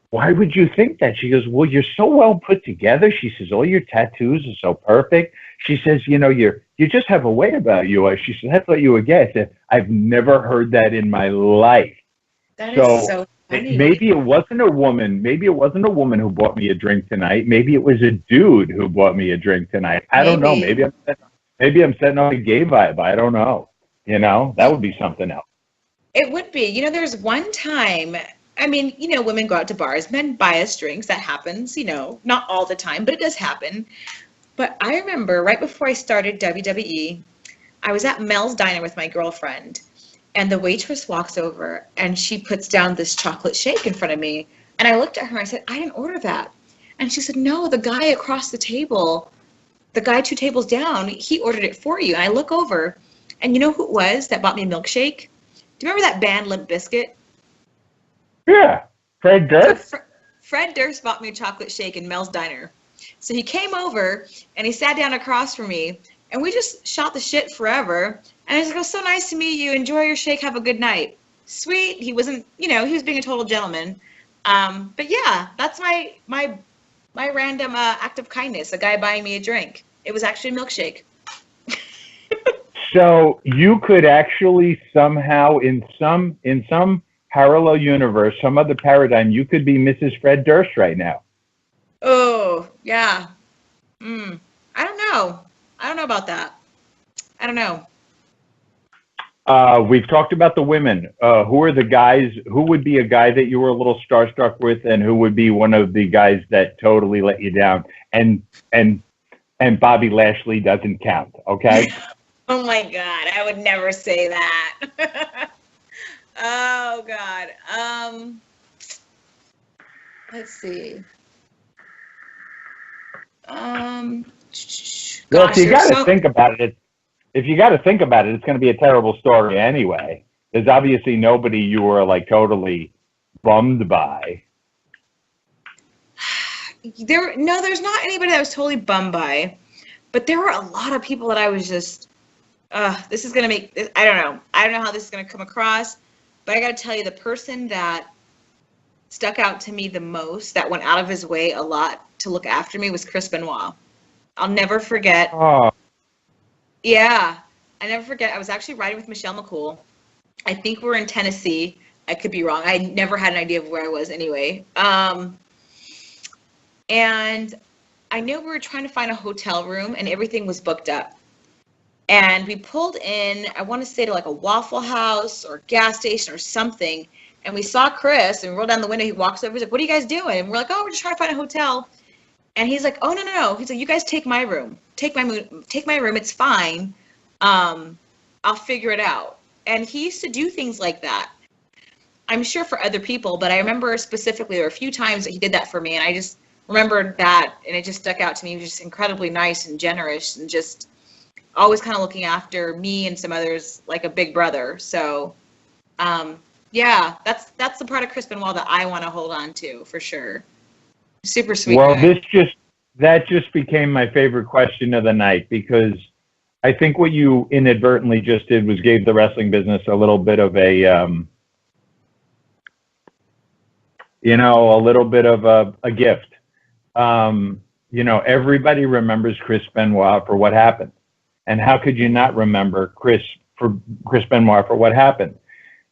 A: "Why would you think that?" She goes, "Well, you're so well put together." She says, "All your tattoos are so perfect." She says, "You know, you just have a way about you." She said, "I thought you were gay." I said, "I've never heard that in my life."
B: That is so funny.
A: Maybe it wasn't a woman. Maybe it wasn't a woman who bought me a drink tonight. Maybe it was a dude who bought me a drink tonight. I don't know. Maybe I'm setting off a gay vibe. I don't know. You know, that would be something else.
B: It would be. You know, there's one time, I mean, you know, women go out to bars, men buy us drinks. That happens, you know, not all the time, but it does happen. But I remember right before I started WWE, I was at Mel's Diner with my girlfriend, and the waitress walks over and she puts down this chocolate shake in front of me. And I looked at her and I said, "I didn't order that." And she said, "No, the guy across the table, the guy 2 tables down, he ordered it for you." And I look over, and you know who it was that bought me a milkshake? Do you remember that band Limp Bizkit?
A: Yeah, Fred Durst.
B: So Fred Durst bought me a chocolate shake in Mel's Diner. So he came over and he sat down across from me, and we just shot the shit forever. And I was like, "Oh, so nice to meet you. Enjoy your shake. Have a good night." Sweet. He wasn't, you know, he was being a total gentleman. But yeah, that's my random act of kindness. A guy buying me a drink. It was actually a milkshake.
A: So you could actually somehow, in some parallel universe, some other paradigm, you could be Mrs. Fred Durst right now.
B: Oh, yeah. I don't know. I don't know about that. I don't know.
A: We've talked about the women. Who are the guys? Who would be a guy that you were a little starstruck with, and who would be one of the guys that totally let you down? And Bobby Lashley doesn't count, okay?
B: Oh my God, I would never say that. Oh God. Let's see.
A: Well,
B: Gosh,
A: if you got to
B: so...
A: think about it, it's going to be a terrible story anyway. There's obviously nobody you were like totally bummed by.
B: There's not anybody that I was totally bummed by, but there were a lot of people that I was just, this is going to make, I don't know how this is going to come across, but I got to tell you, the person that stuck out to me the most, that went out of his way a lot to look after me, was Chris Benoit. I'll never forget.
A: Oh.
B: Yeah, I never forget. I was actually riding with Michelle McCool. I think we're in Tennessee. I could be wrong. I never had an idea of where I was anyway. And I knew we were trying to find a hotel room, and everything was booked up. And we pulled in, I want to say, to like a Waffle House or gas station or something. And we saw Chris, and we rolled down the window. He walks over. He's like, "What are you guys doing?" And we're like, "Oh, we're just trying to find a hotel." And he's like, "Oh, no. He's like, "You guys take my room. Take my room. It's fine. I'll figure it out." And he used to do things like that. I'm sure for other people, but I remember specifically there were a few times that he did that for me, and I just remembered that, and it just stuck out to me. He was just incredibly nice and generous, and just always kind of looking after me and some others like a big brother. So, yeah, that's the part of Chris Benoit that I want to hold on to for sure. Super sweet.
A: Well,
B: guy.
A: that just became my favorite question of the night, because I think what you inadvertently just did was gave the wrestling business a little bit of a, a gift. Everybody remembers Chris Benoit for what happened. And how could you not remember Chris Benoit for what happened?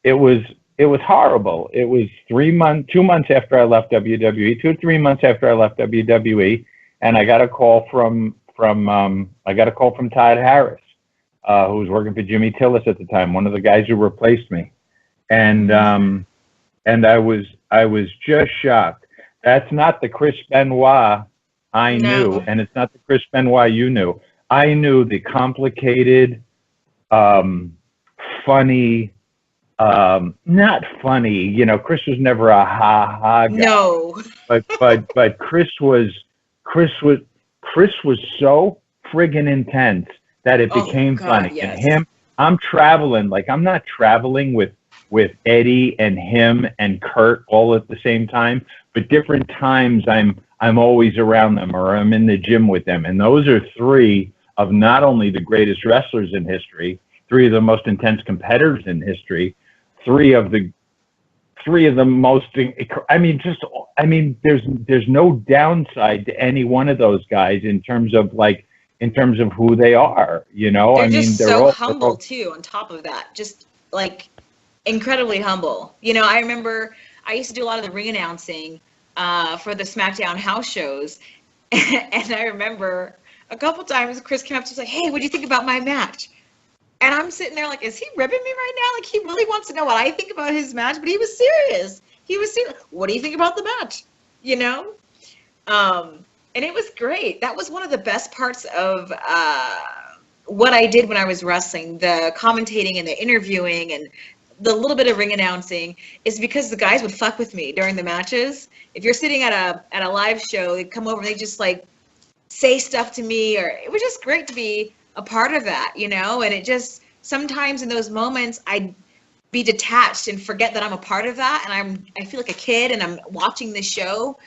A: It was horrible. It was 2 months after I left WWE, 2 or 3 months after I left WWE, and I got a call from Todd Harris, who was working for Jimmy Tillis at the time, one of the guys who replaced me, and I was just shocked. That's not the Chris Benoit I knew, and it's not the Chris Benoit you knew. I knew the complicated, funny. Not funny, Chris was never a ha-ha guy.
B: No.
A: But Chris was so friggin' intense that it became
B: God,
A: funny.
B: yes.
A: And I'm traveling, like I'm not traveling with Eddie and him and Kurt all at the same time, but different times I'm always around them or I'm in the gym with them. And those are three of not only the greatest wrestlers in history, three of the most intense competitors in history, three of the most, there's no downside to any one of those guys in terms of who they are,
B: They're just
A: they're
B: so
A: all
B: humble too, on top of that. Just like incredibly humble. I remember I used to do a lot of the ring announcing for the SmackDown house shows. And I remember a couple times Chris came up to me like, hey, what do you think about my match? And I'm sitting there like, is he ribbing me right now? Like, he really wants to know what I think about his match, but he was serious. What do you think about the match? And it was great. That was one of the best parts of what I did when I was wrestling, the commentating and the interviewing and the little bit of ring announcing, is because the guys would fuck with me during the matches. If you're sitting at a live show, they'd come over and they just like say stuff to me, or it was just great to be a part of that, and it just, sometimes in those moments I'd be detached and forget that I'm a part of that, and I feel like a kid and I'm watching this show,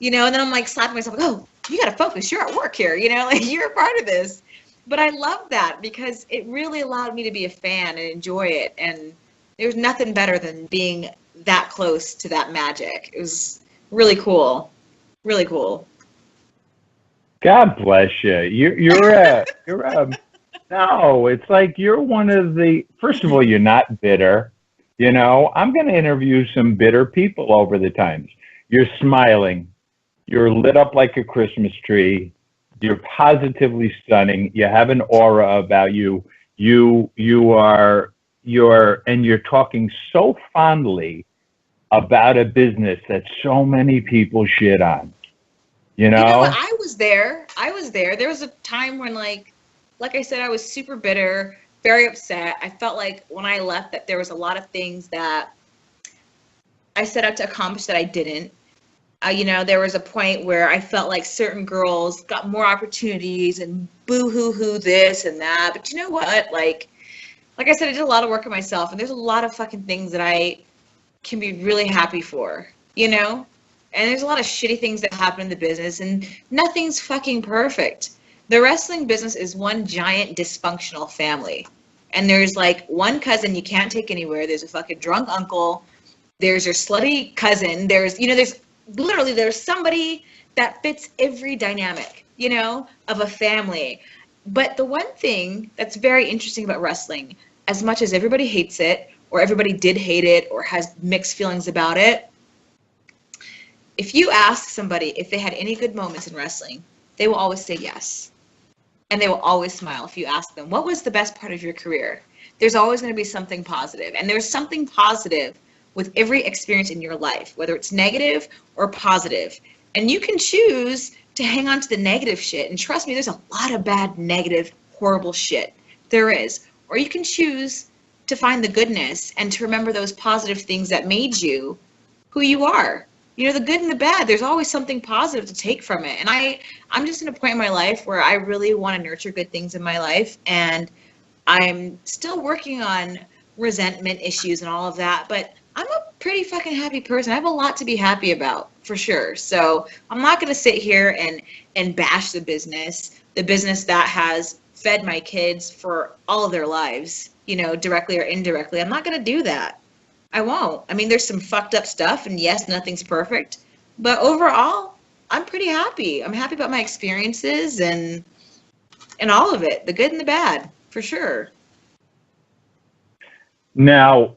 B: and then I'm like slapping myself, like, oh, you gotta focus, you're at work here, like you're a part of this. But I love that because it really allowed me to be a fan and enjoy it, and there's nothing better than being that close to that magic. It was really cool. Really cool.
A: God bless you. No, it's like you're one of the, first of all, you're not bitter. I'm going to interview some bitter people over the times. You're smiling. You're lit up like a Christmas tree. You're positively stunning. You have an aura about you. You're talking so fondly about a business that so many people shit on. You know
B: what? I was there. There was a time when, like I said, I was super bitter, very upset. I felt like when I left that there was a lot of things that I set out to accomplish that I didn't. There was a point where I felt like certain girls got more opportunities and boo-hoo-hoo this and that. But you know what? Like I said, I did a lot of work on myself, and there's a lot of fucking things that I can be really happy for, And there's a lot of shitty things that happen in the business, and nothing's fucking perfect. The wrestling business is one giant dysfunctional family. And there's like one cousin you can't take anywhere. There's a fucking drunk uncle. There's your slutty cousin. There's somebody that fits every dynamic, of a family. But the one thing that's very interesting about wrestling, as much as everybody hates it, or everybody did hate it, or has mixed feelings about it, if you ask somebody if they had any good moments in wrestling, they will always say yes. And they will always smile if you ask them, what was the best part of your career? There's always going to be something positive. And there's something positive with every experience in your life, whether it's negative or positive. And you can choose to hang on to the negative shit. And trust me, there's a lot of bad, negative, horrible shit. There is. Or you can choose to find the goodness and to remember those positive things that made you who you are. The good and the bad, there's always something positive to take from it. And I'm just in a point in my life where I really want to nurture good things in my life. And I'm still working on resentment issues and all of that. But I'm a pretty fucking happy person. I have a lot to be happy about, for sure. So I'm not going to sit here and bash the business that has fed my kids for all of their lives, directly or indirectly. I'm not going to do that. I won't. I mean, there's some fucked up stuff, and yes, nothing's perfect, but overall, I'm pretty happy. I'm happy about my experiences and all of it, the good and the bad, for sure.
A: Now,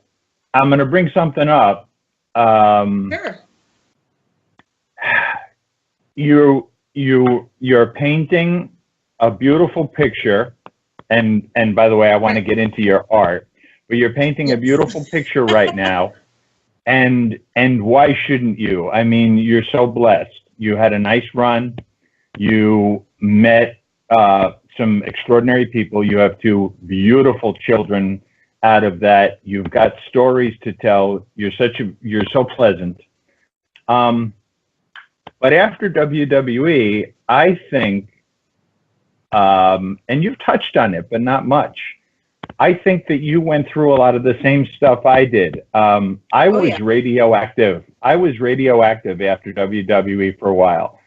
A: I'm going to bring something up.
B: Sure.
A: You're painting a beautiful picture, and by the way, I want to get into your art. But you're painting a beautiful picture right now, and why shouldn't you? I mean, you're so blessed. You had a nice run. You met some extraordinary people. You have two beautiful children out of that. You've got stories to tell. You're so pleasant. But after WWE, I think and you've touched on it, but not much. I think that you went through a lot of the same stuff I did. I was radioactive. I was radioactive after WWE for a while.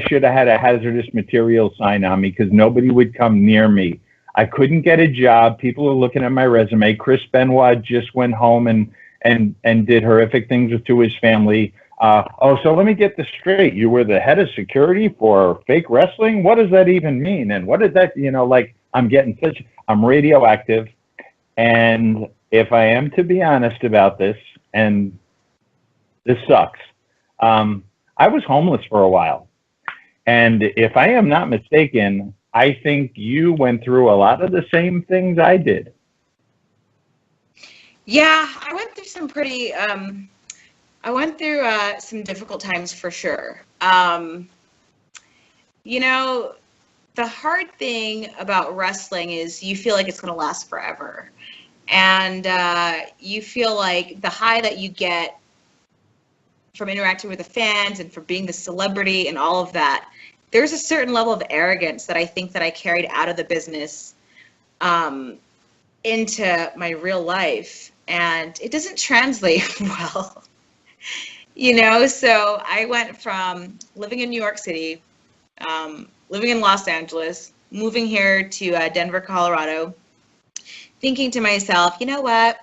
A: Should have had a hazardous material sign on me because nobody would come near me. I couldn't get a job. People were looking at my resume. Chris Benoit just went home and did horrific things to his family. So let me get this straight. You were the head of security for fake wrestling? What does that even mean? And what is that, I'm radioactive. And if I am to be honest about this, and this sucks, I was homeless for a while. And if I am not mistaken, I think you went through a lot of the same things I did.
B: Yeah, I went through some some difficult times for sure. The hard thing about wrestling is you feel like it's going to last forever. And you feel like the high that you get from interacting with the fans and from being the celebrity and all of that, there's a certain level of arrogance that I think that I carried out of the business into my real life. And it doesn't translate well. So I went from living in New York City, living in Los Angeles, moving here to Denver, Colorado, thinking to myself, you know what?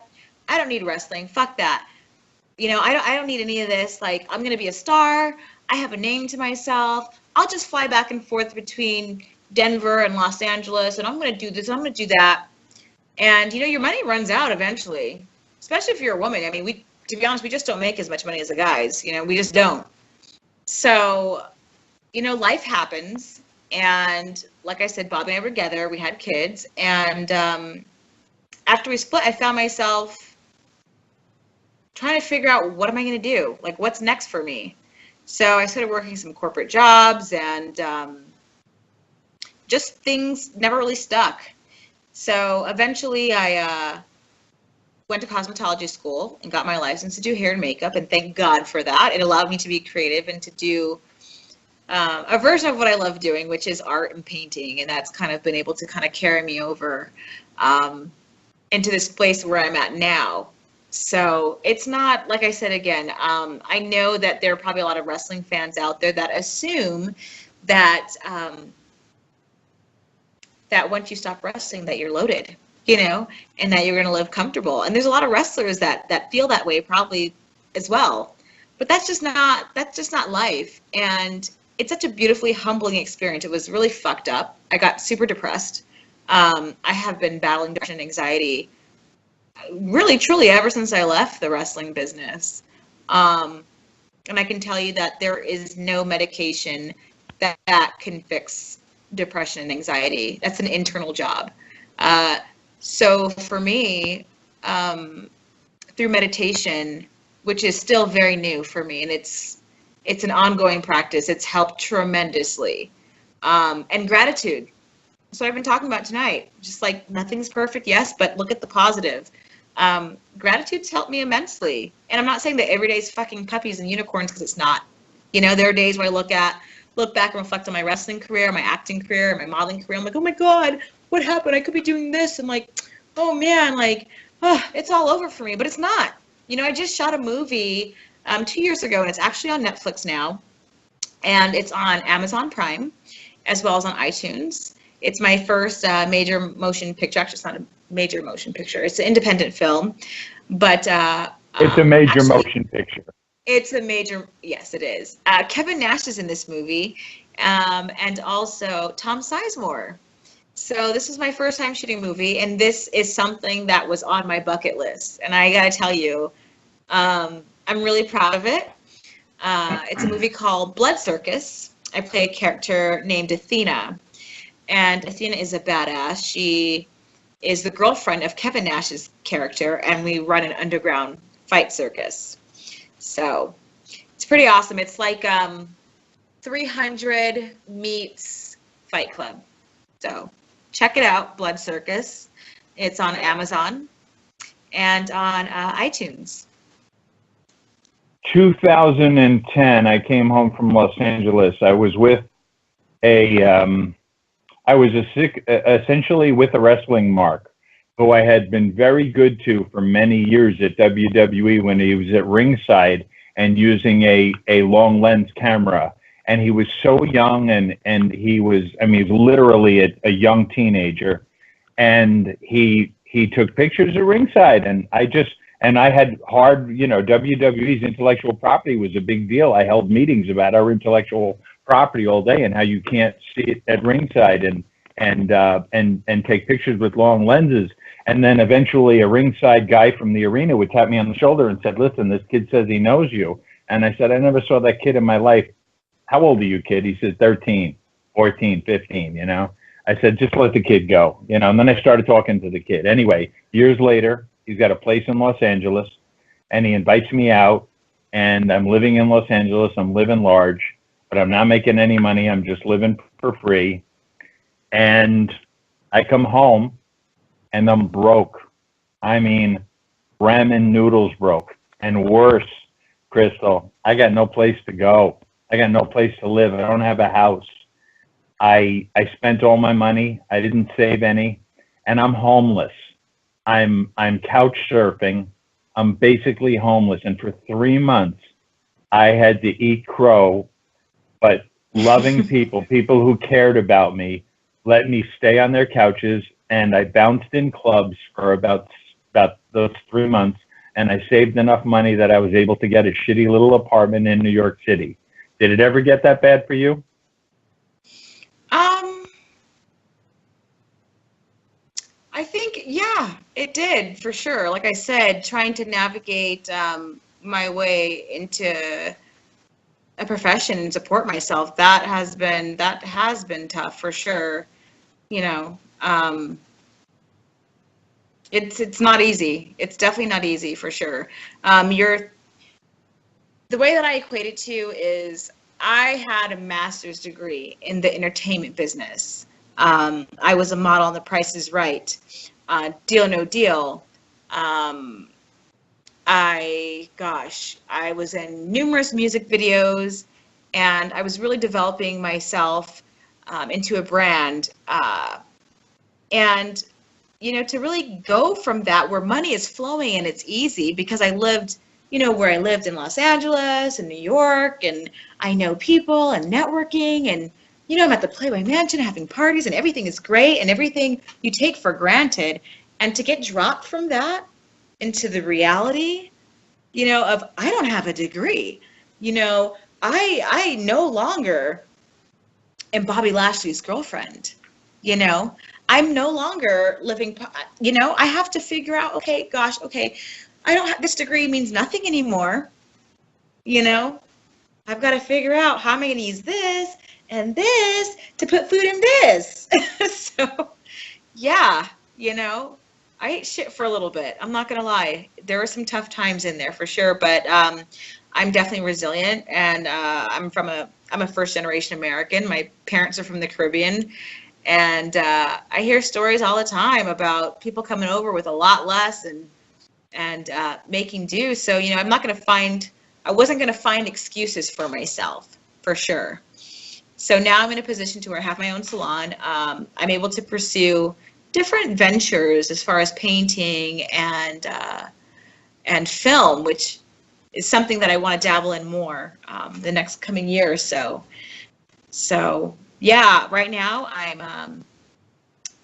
B: I don't need wrestling. Fuck that. I don't need any of this. Like, I'm going to be a star. I have a name to myself. I'll just fly back and forth between Denver and Los Angeles, and I'm going to do this, I'm going to do that. And, your money runs out eventually, especially if you're a woman. I mean, to be honest, we just don't make as much money as the guys. We just don't. So, life happens. And like I said, Bobby and I were together. We had kids. And after we split, I found myself trying to figure out, what am I going to do? Like, what's next for me? So I started working some corporate jobs, and just things never really stuck. So eventually I went to cosmetology school and got my license to do hair and makeup, and thank God for that. It allowed me to be creative and to do a version of what I love doing, which is art and painting, and that's kind of been able to kind of carry me over into this place where I'm at now. So it's not, like I said again, I know that there are probably a lot of wrestling fans out there that assume that that once you stop wrestling that you're loaded, and that you're going to live comfortable. And there's a lot of wrestlers that feel that way probably as well. But that's just not life. And it's such a beautifully humbling experience. It was really fucked up. I got super depressed. I have been battling depression and anxiety really, truly ever since I left the wrestling business. And I can tell you that there is no medication that can fix depression and anxiety. That's an internal job. So for me, through meditation, which is still very new for me, and it's an ongoing practice, it's helped tremendously. And gratitude. So I've been talking about tonight, just like nothing's perfect, yes, but look at the positive. Gratitude's helped me immensely. And I'm not saying that every day is fucking puppies and unicorns, because it's not. There are days where I look back and reflect on my wrestling career, my acting career, my modeling career. I'm like, oh my God, what happened? I could be doing this. And like, oh man, it's all over for me. But it's not. I just shot a movie 2 years ago, and it's actually on Netflix now. And it's on Amazon Prime, as well as on iTunes. It's my first major motion picture. Actually, it's not a major motion picture. It's an independent film. But
A: it's a major motion picture.
B: It's a major, yes, it is. Kevin Nash is in this movie, and also Tom Sizemore. So this is my first time shooting a movie, and this is something that was on my bucket list. And I gotta tell you, I'm really proud of it. It's a movie called Blood Circus. I play a character named Athena, and Athena is a badass. She is the girlfriend of Kevin Nash's character, and we run an underground fight circus. So it's pretty awesome. It's like 300 meets Fight Club. So check it out, Blood Circus. It's on Amazon and on iTunes.
A: 2010, I came home from Los Angeles. I was with a I was essentially with a wrestling mark, who I had been very good to for many years at WWE when he was at ringside and using a long lens camera. And he was so young, and he was, I mean, he was literally a young teenager. And he took pictures at ringside, and I had hard, WWE's intellectual property was a big deal. I held meetings about our intellectual property all day and how you can't see it at ringside, and take pictures with long lenses. And then eventually a ringside guy from the arena would tap me on the shoulder and said, "Listen, this kid says he knows you." And I said, "I never saw that kid in my life." "How old are you, kid?" He says, 13, 14, 15, I said, "Just let the kid go," and then I started talking to the kid. Anyway, years later, he's got a place in Los Angeles, and he invites me out, and I'm living in Los Angeles. I'm living large, but I'm not making any money. I'm just living for free. And I come home, and I'm broke. I mean, ramen noodles broke. And worse, Crystal, I got no place to go. I got no place to live. I don't have a house. I spent all my money. I didn't save any, and I'm homeless. I'm couch surfing. I'm basically homeless. And for 3 months, I had to eat crow, but loving people who cared about me, let me stay on their couches, and I bounced in clubs for about those 3 months, and I saved enough money that I was able to get a shitty little apartment in New York City. Did it ever get that bad for you?
B: I think, yeah, it did for sure. Like I said, trying to navigate my way into a profession and support myself, that has been tough for sure. It's not easy. It's definitely not easy for sure. The way that I equate it to is I had a master's degree in the entertainment business. I was a model on The Price is Right, Deal No Deal. I was in numerous music videos, and I was really developing myself into a brand. And, to really go from that where money is flowing and it's easy, because I lived, where I lived in Los Angeles and New York, and I know people and networking, and, I'm at the Playboy Mansion having parties, and everything is great, and everything you take for granted. And to get dropped from that into the reality, of I don't have a degree, I no longer am Bobby Lashley's girlfriend, I'm no longer living, I have to figure out, okay, I don't have, this degree means nothing anymore, I've got to figure out how am I going to use this and this to put food in this. So, yeah, I ate shit for a little bit. I'm not going to lie. There were some tough times in there for sure, but I'm definitely resilient, and I'm a first generation American. My parents are from the Caribbean, and I hear stories all the time about people coming over with a lot less and making do. So, I wasn't going to find excuses for myself, for sure. So now I'm in a position to where I have my own salon. I'm able to pursue different ventures as far as painting and film, which is something that I want to dabble in more the next coming year or so. So yeah, right now I'm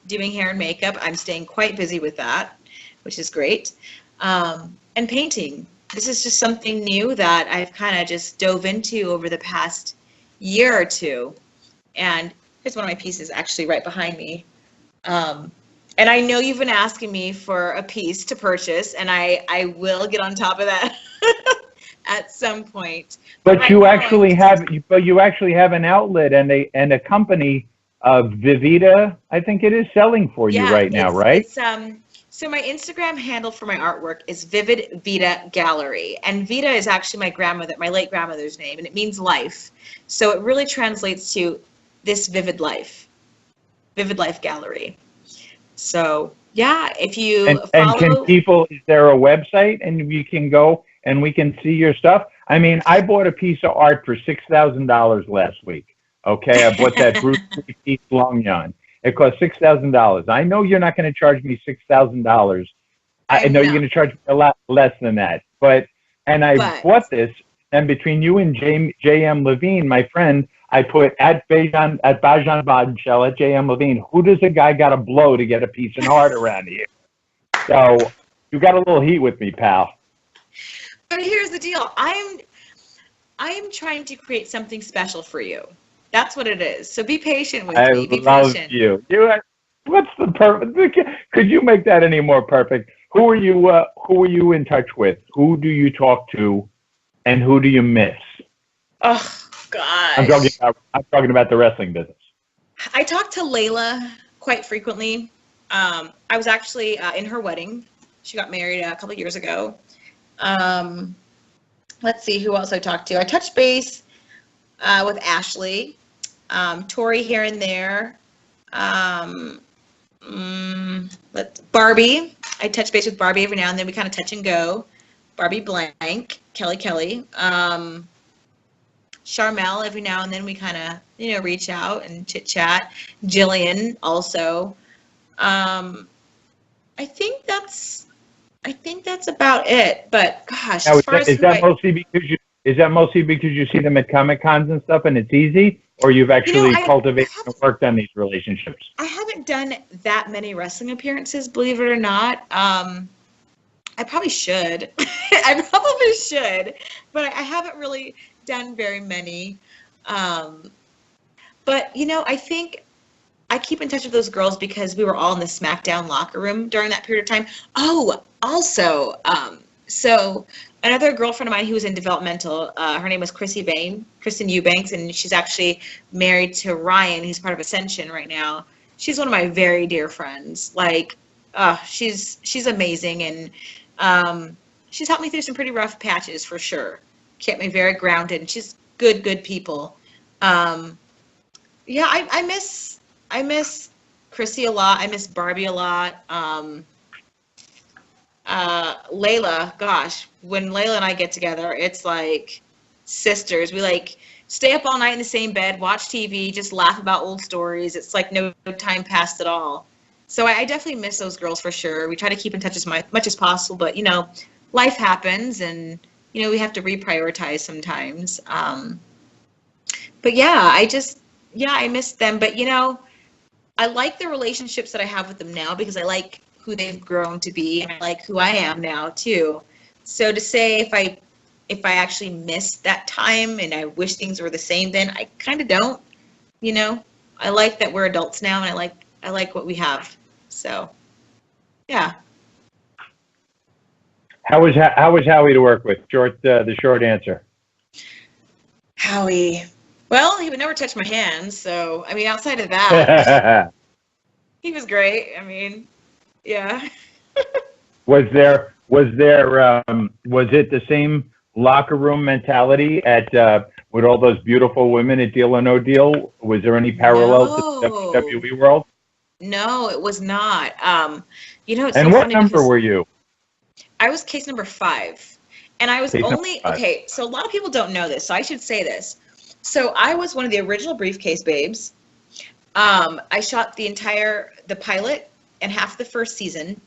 B: doing hair and makeup. I'm staying quite busy with that, which is great. And painting. This is just something new that I've kind of just dove into over the past year or two. And here's one of my pieces actually right behind me. And I know you've been asking me for a piece to purchase, and I will get on top of that at some point.
A: But you actually have an outlet and a company, Vivita, I think it is, selling for you right now, right?
B: So my Instagram handle for my artwork is Vivid Vita Gallery, and Vita is actually my late grandmother's name, and it means life. So it really translates to this vivid life gallery. So yeah, if you follow, and
A: can people, is there a website and we can go and we can see your stuff? I mean, I bought a piece of art for $6,000 last week. Okay, I bought that Bruce 3-piece long yarn. It costs $6,000. I know you're not going to charge me $6,000. I know you're going to charge me a lot less than that. But bought this, and between you and J.M. Levine, my friend, I put at Bajan Bombshell at J.M. Levine, who does a guy got to blow to get a piece of heart around here? So you got a little heat with me, pal.
B: But here's the deal. I am trying to create something special for you. That's what it is. So be patient with me. Be patient.
A: You. What's the perfect? Could you make that any more perfect? Who are you in touch with? Who do you talk to, and who do you miss?
B: Oh gosh.
A: I'm talking about the wrestling business.
B: I talk to Layla quite frequently. I was actually in her wedding. She got married a couple years ago. Let's see who else I talked to. I touched base with Ashley, Tori here and there. Barbie. I touch base with Barbie every now and then. We kind of touch and go. Barbie blank, Kelly. Charmel, every now and then we kind of, reach out and chit chat. Jillian also. I think that's about it. But gosh,
A: now, is that mostly because you see them at Comic Cons and stuff, and it's easy, or you've actually cultivated and worked on these relationships?
B: I haven't done that many wrestling appearances, believe it or not. I probably should. But I haven't really done very many. But I think I keep in touch with those girls because we were all in the SmackDown locker room during that period of time. Oh, also, so another girlfriend of mine who was in developmental, her name was Kristen Eubanks, and she's actually married to Ryan. He's part of Ascension right now. She's one of my very dear friends. Like, she's amazing, and she's helped me through some pretty rough patches for sure. Kept me very grounded, and she's good people. I miss Chrissy a lot. I miss Barbie a lot. Layla, gosh, when Layla and I get together, it's like sisters. We like stay up all night in the same bed, watch TV, just laugh about old stories. It's like no time passed at all. So I definitely miss those girls for sure. We try to keep in touch as much as possible, but life happens, and we have to reprioritize sometimes. But I miss them. But I like the relationships that I have with them now because I like who they've grown to be, and I like who I am now too. So to say if I actually missed that time and I wish things were the same then, I kind of don't. I like that we're adults now, and I like what we have. So, yeah.
A: How was Howie to work with? The short answer.
B: Howie. Well, he would never touch my hands, so outside of that, he was great. Yeah.
A: Was it the same locker room mentality with all those beautiful women at Deal or No Deal? Was there any parallel to the WWE world?
B: No, it was not. It's
A: and
B: so
A: what
B: funny
A: number were you?
B: I was case number 5, and I was okay. So a lot of people don't know this, so I should say this. So I was one of the original briefcase babes. I shot the pilot and half the first season,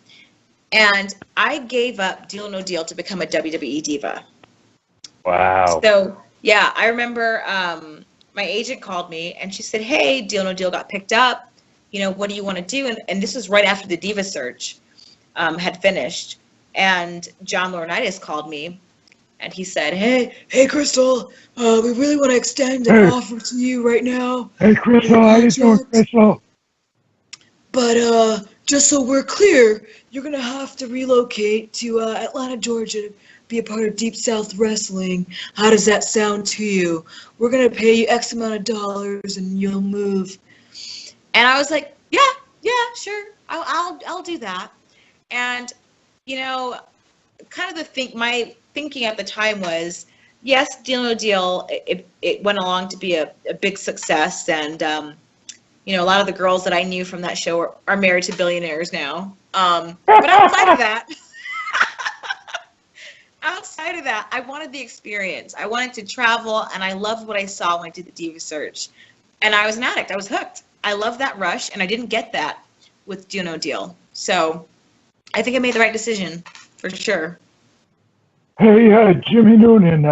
B: and I gave up Deal or No Deal to become a WWE Diva.
A: Wow.
B: So yeah, I remember my agent called me and she said, "Hey, Deal or No Deal got picked up. What do you want to do?" And this was right after the Diva search had finished. And John Laurinaitis called me, and he said, Hey, Crystal, we really want to extend an offer to you right now.
A: Hey, Crystal, how you doing, Crystal?
B: But just so we're clear, you're going to have to relocate to Atlanta, Georgia, to be a part of Deep South Wrestling. How does that sound to you? We're going to pay you X amount of dollars, and you'll move. And I was like, yeah, sure, I'll do that. And kind of my thinking at the time was, yes, Deal or No Deal, it went along to be a big success, and a lot of the girls that I knew from that show are married to billionaires now. But outside of that, I wanted the experience. I wanted to travel, and I loved what I saw when I did the Diva search. And I was an addict. I was hooked. I love that rush, and I didn't get that with Do No Deal. So I think I made the right decision for sure.
D: Hey, Jimmy Noonan,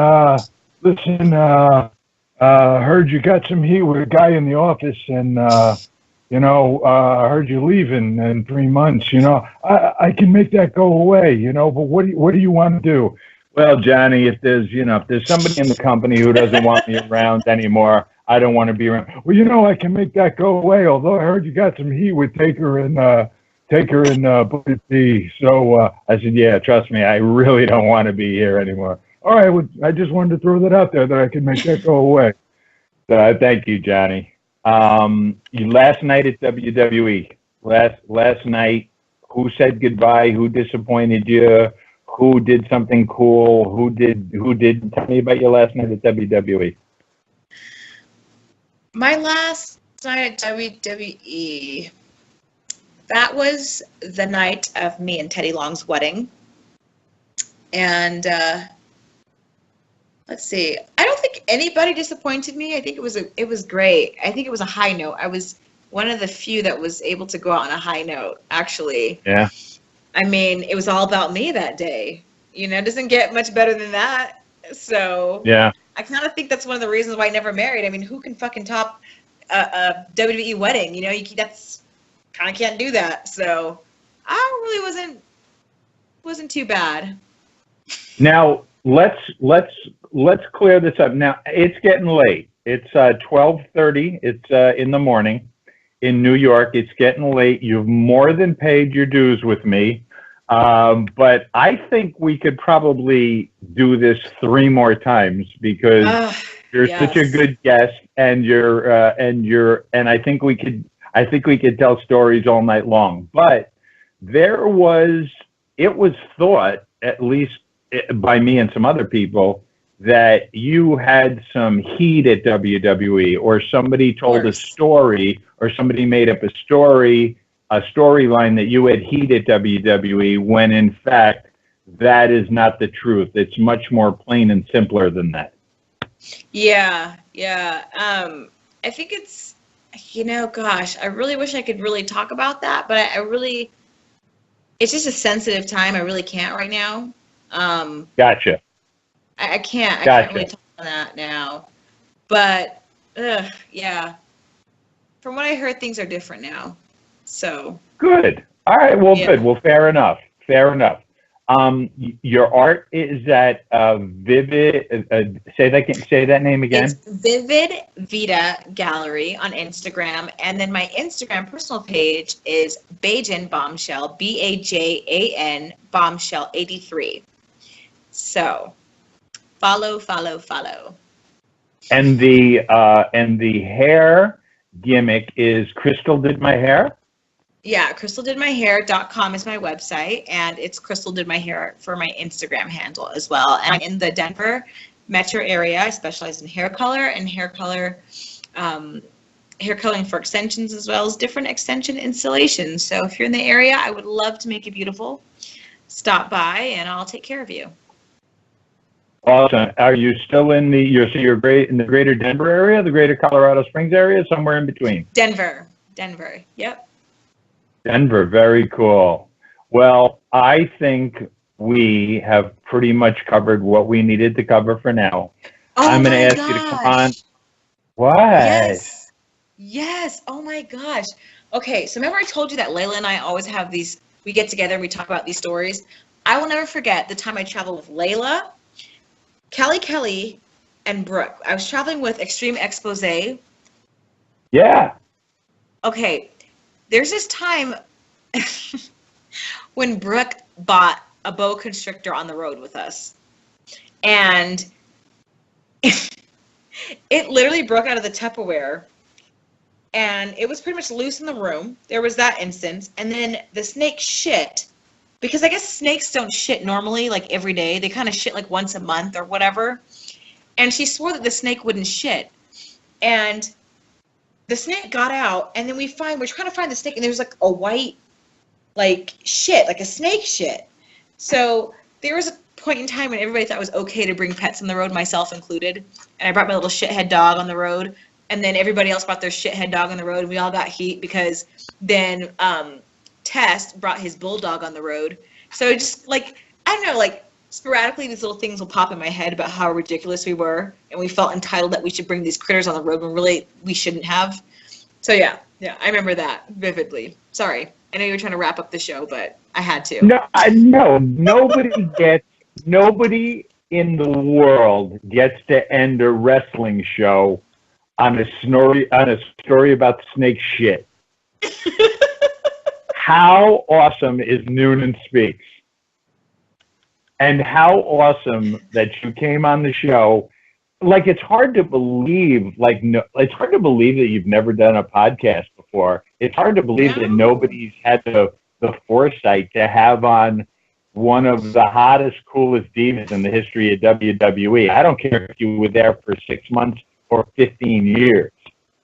D: listen, heard you got some heat with a guy in the office, and, I heard you leaving in 3 months. I can make that go away, but what do you want to do?
A: Well, Johnny, if there's somebody in the company who doesn't want me around anymore, I don't want to be around.
D: Well, I can make that go away, although I heard you got some heat with Taker and Booker T. So
A: I said, yeah, trust me, I really don't want to be here anymore.
D: all right, well, I just wanted to throw that out there that I can make that go away.
A: Thank you, Johnny. Last night at WWE, last night, who said goodbye? Who disappointed you? Who did something cool? Who did? Tell me about your last night at WWE.
B: My last night at WWE, that was the night of me and Teddy Long's wedding. And let's see. I don't think anybody disappointed me. I think it was great. I think it was a high note. I was one of the few that was able to go out on a high note, actually.
A: Yeah.
B: I mean, it was all about me that day. It doesn't get much better than that. So
A: yeah,
B: I kind of think that's one of the reasons why I never married. I mean, who can fucking top a WWE wedding? That's kind of can't do that. So I really wasn't too bad.
A: Now let's clear this up. Now it's getting late. It's 12:30. It's in the morning in New York. It's getting late. You've more than paid your dues with me. But I think we could probably do this 3 more times because you're such a good guest, and I think we could tell stories all night long. But it was thought, at least by me and some other people, that you had some heat at WWE, or somebody told a story, or somebody made up a storyline that you had heat at WWE, when in fact that is not the truth. It's much more plain and simpler than that.
B: Yeah. I think it's, gosh, I really wish I could really talk about that, but it's just a sensitive time. I really can't right now.
A: Gotcha.
B: I can't really talk on that now. But, yeah. From what I heard, things are different now. So. Good.
A: All right. Well, good. Well, fair enough. Your art is at Vivid. Say that name again.
B: It's Vivid Vita Gallery on Instagram, and then my Instagram personal page is Bajan Bombshell, BAJAN Bombshell 83. So, follow.
A: And the hair gimmick is Crystal Did My Hair.
B: Yeah, crystaldidmyhair.com is my website, and it's Crystal Did My Hair for my Instagram handle as well. And I'm in the Denver metro area. I specialize in hair color and hair coloring for extensions, as well as different extension installations. So if you're in the area, I would love to make it beautiful. Stop by, and I'll take care of you.
A: Awesome. Are you still in you're in the greater Denver area, the greater Colorado Springs area, somewhere in between?
B: Denver. Yep.
A: Denver, very cool. Well, I think we have pretty much covered what we needed to cover for now. I'm going to ask you to come on. What?
B: Yes. Oh my gosh. Okay, so remember I told you that Layla and I always have we get together and we talk about these stories. I will never forget the time I traveled with Layla, Kelly, and Brooke. I was traveling with Extreme Exposé.
A: Yeah.
B: Okay. There's this time when Brooke bought a boa constrictor on the road with us. And it literally broke out of the Tupperware. And it was pretty much loose in the room. There was that instance. And then the snake shit. Because I guess snakes don't shit normally, like every day. They kind of shit like once a month or whatever. And she swore that the snake wouldn't shit. And the snake got out, and then we're trying to find the snake, and there was like a white, shit, like a snake shit. So there was a point in time when everybody thought it was okay to bring pets on the road, myself included. And I brought my little shithead dog on the road, and then everybody else brought their shithead dog on the road, and we all got heat because then Test brought his bulldog on the road. So just like, I don't know, like sporadically these little things will pop in my head about how ridiculous we were, and we felt entitled that we should bring these critters on the road when really we shouldn't have. So yeah, I remember that vividly. Sorry, I know you were trying to wrap up the show, but I had to.
D: No, nobody in the world gets to end a wrestling show on a story about snake shit. How awesome is Noonan Speaks? And how awesome that you came on the show. Like, it's hard to believe, it's hard to believe that you've never done a podcast before. It's hard to believe that nobody's had the foresight to have on one of the hottest, coolest divas in the history of WWE. I don't care if you were there for 6 months or 15 years.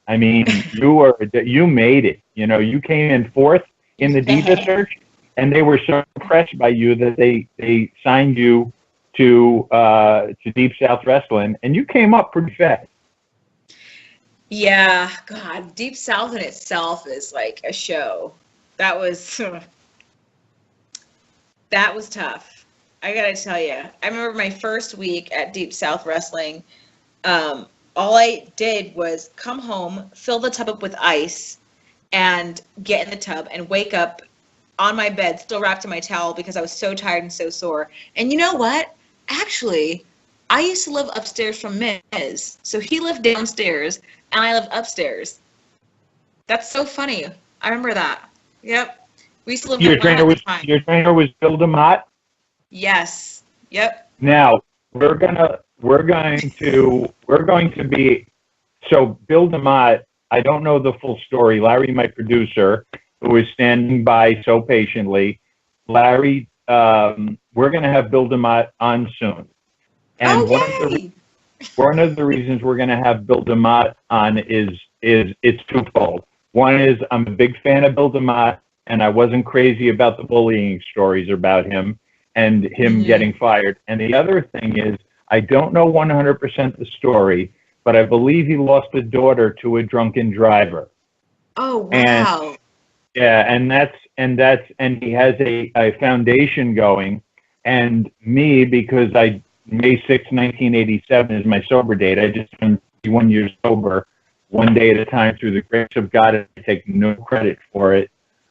D: I mean, you made it. You know, you came in fourth in the Diva search, and they were so impressed by you that they signed you to Deep South Wrestling, and you came up pretty fast.
B: Yeah, God, Deep South in itself is like a show. That was tough. I gotta tell you, I remember my first week at Deep South Wrestling. All I did was come home, fill the tub up with ice, and get in the tub and wake up on my bed, still wrapped in my towel because I was so tired and so sore. And you know what? Actually, I used to live upstairs from Miz. So he lived downstairs, and I lived upstairs. That's so funny. I remember that. Yep. We used to live
D: Your trainer was Bill DeMott?
B: Yes. Yep.
D: Now, we're going to be, so Bill DeMott, I don't know the full story. Larry, my producer, who is standing by so patiently, Larry, we're going to have Bill DeMott on soon. And one of the reasons we're going to have Bill DeMott on is it's twofold. One is I'm a big fan of Bill DeMott, and I wasn't crazy about the bullying stories about him and him getting fired. And the other thing is, I don't know 100% the story, but I believe he lost a daughter to a drunken driver.
B: Oh, wow.
D: And he has a foundation going, and me, because May 6, 1987 is my sober date. I just turned 51 years sober, one day at a time through the grace of God, and I take no credit for it.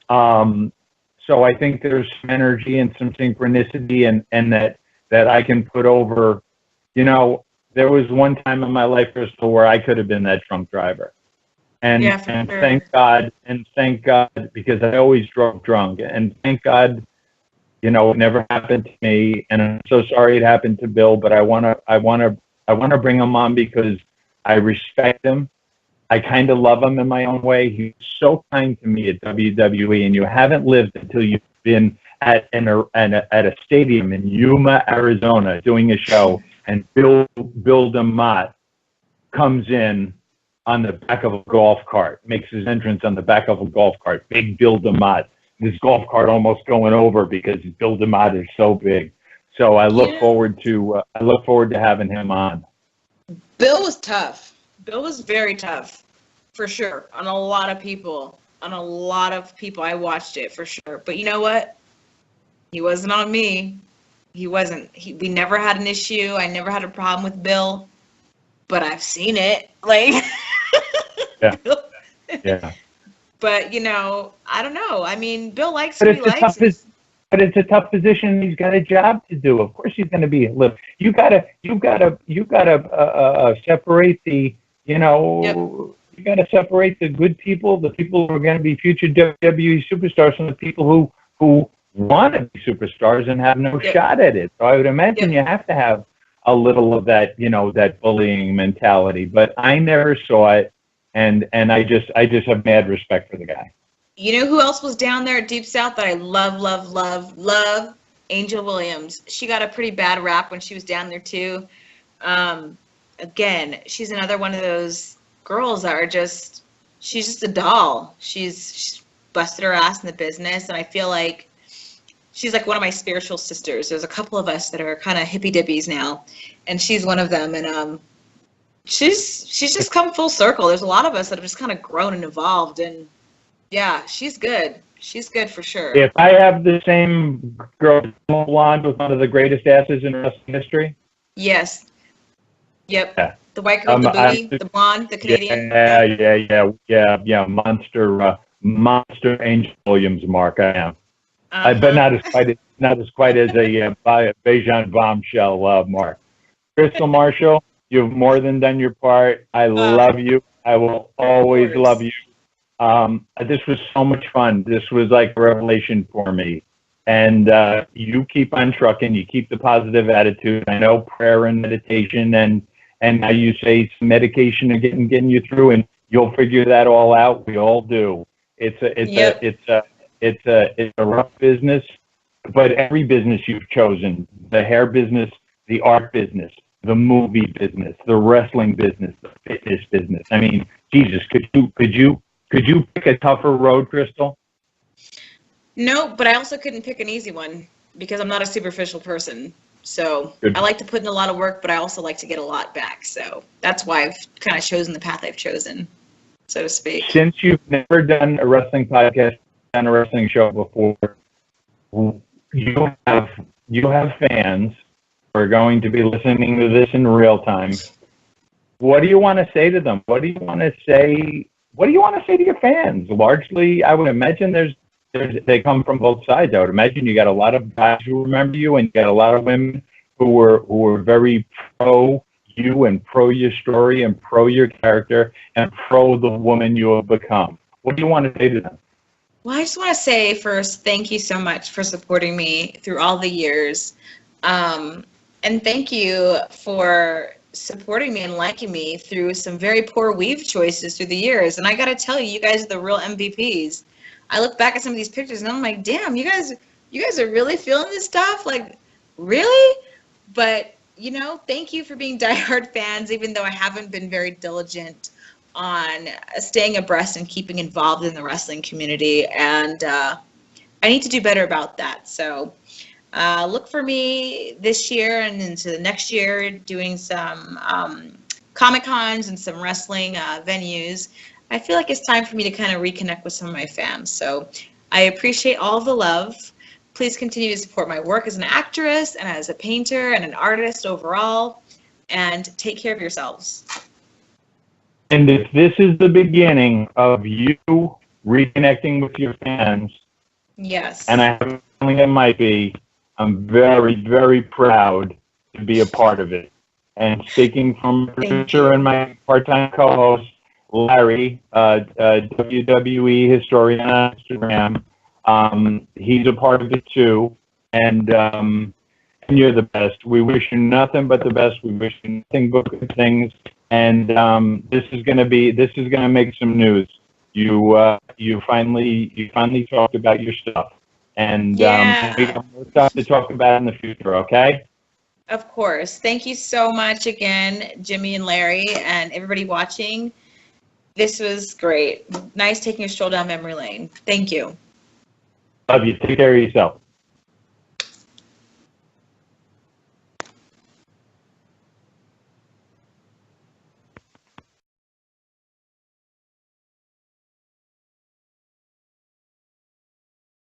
D: So I think there's some energy and some synchronicity and that I can put over. You know, there was one time in my life, Crystal, where I could have been that drunk driver. And thank God, because I always drove drunk. And thank God, you know, it never happened to me. And I'm so sorry it happened to Bill, but I wanna bring him on because I respect him. I kind of love him in my own way. He's so kind to me at WWE, and you haven't lived until you've been at a stadium in Yuma, Arizona, doing a show, and Bill DeMott comes in on the back of a golf cart, makes his entrance on the back of a golf cart. Big Bill DeMott. This golf cart almost going over because Bill DeMott is so big. So I look forward to having him on.
B: Bill was tough. Bill was very tough, for sure, on a lot of people. I watched it, for sure. But you know what? He wasn't on me. He wasn't. We never had an issue. I never had a problem with Bill. But I've seen it. Like,
D: yeah.
B: But, you know, I don't know. I mean, Bill likes who he likes.
D: But it's a tough position. He's got a job to do. Of course, he's going to be a little. You gotta separate the. You know, you gotta separate the good people, the people who are going to be future WWE superstars, from the people who want to be superstars and have no shot at it. So I would imagine you have to have a little of that, you know, that bullying mentality. But I never saw it, and I just have mad respect for the guy.
B: You know who else was down there at Deep South that I love? Angel Williams. She got a pretty bad rap when she was down there too. Again, she's another one of those girls that are she's just a doll. She's busted her ass in the business, and I feel like she's like one of my spiritual sisters. There's a couple of us that are kind of hippy dippies now, and she's one of them. And She's just come full circle. There's a lot of us that have just kind of grown and evolved, and yeah, she's good. She's good for sure.
A: If I have the same girl blonde with one of the greatest asses in wrestling history.
B: Yes. Yep.
A: Yeah.
B: The white girl, the booty, the blonde, the Canadian.
A: Yeah. Monster Angel Williams, Mark. I am. But not as quite as a Bejan bombshell, Mark. Crystal Marshall, you've more than done your part. I love you. I will always love you. This was so much fun. This was like a revelation for me. And you keep on trucking. You keep the positive attitude. I know prayer and meditation and now you say some medication and getting you through, and you'll figure that all out. We all do. It's a rough business, but every business you've chosen, the hair business, the art business, the movie business, the wrestling business, the fitness business. I mean, Jesus, could you pick a tougher road, Crystal?
B: No, but I also couldn't pick an easy one because I'm not a superficial person. So
A: Good.
B: I like to put in a lot of work, but I also like to get a lot back. So that's why I've kind of chosen the path I've chosen, so to speak.
A: Since you've never done a wrestling podcast, done a wrestling show before, you have fans who are going to be listening to this in real time. What do you want to say to them? What do you want to say to your fans? Largely, I would imagine they come from both sides. I would imagine you got a lot of guys who remember you, and you got a lot of women who were very pro you and pro your story and pro your character and pro the woman you have become. What do you want to say to them?
B: Well, I just want to say first, thank you so much for supporting me through all the years. And thank you for supporting me and liking me through some very poor weave choices through the years. And I got to tell you, you guys are the real MVPs. I look back at some of these pictures and I'm like, damn, you guys are really feeling this stuff? Like, really? But, thank you for being diehard fans, even though I haven't been very diligent on staying abreast and keeping involved in the wrestling community. And I need to do better about that. So look for me this year and into the next year doing some Comic-Cons and some wrestling venues. I feel like it's time for me to kind of reconnect with some of my fans. So I appreciate all the love. Please continue to support my work as an actress and as a painter and an artist overall. And take care of yourselves.
A: And if this is the beginning of you reconnecting with your fans,
B: yes,
A: and I have a feeling it might be, I'm very, very proud to be a part of it. And speaking from producer and my part-time co-host, Larry, WWE historian on Instagram, he's a part of it too, and you're the best. We wish you nothing but the best. We wish you nothing but good things, and this is gonna make some news. You finally talked about your stuff, and we have more stuff to talk about in the future. Okay.
B: Of course. Thank you so much again, Jimmy and Larry, and everybody watching. This was great. Nice taking a stroll down memory lane. Thank you.
A: Love you. Take care of yourself.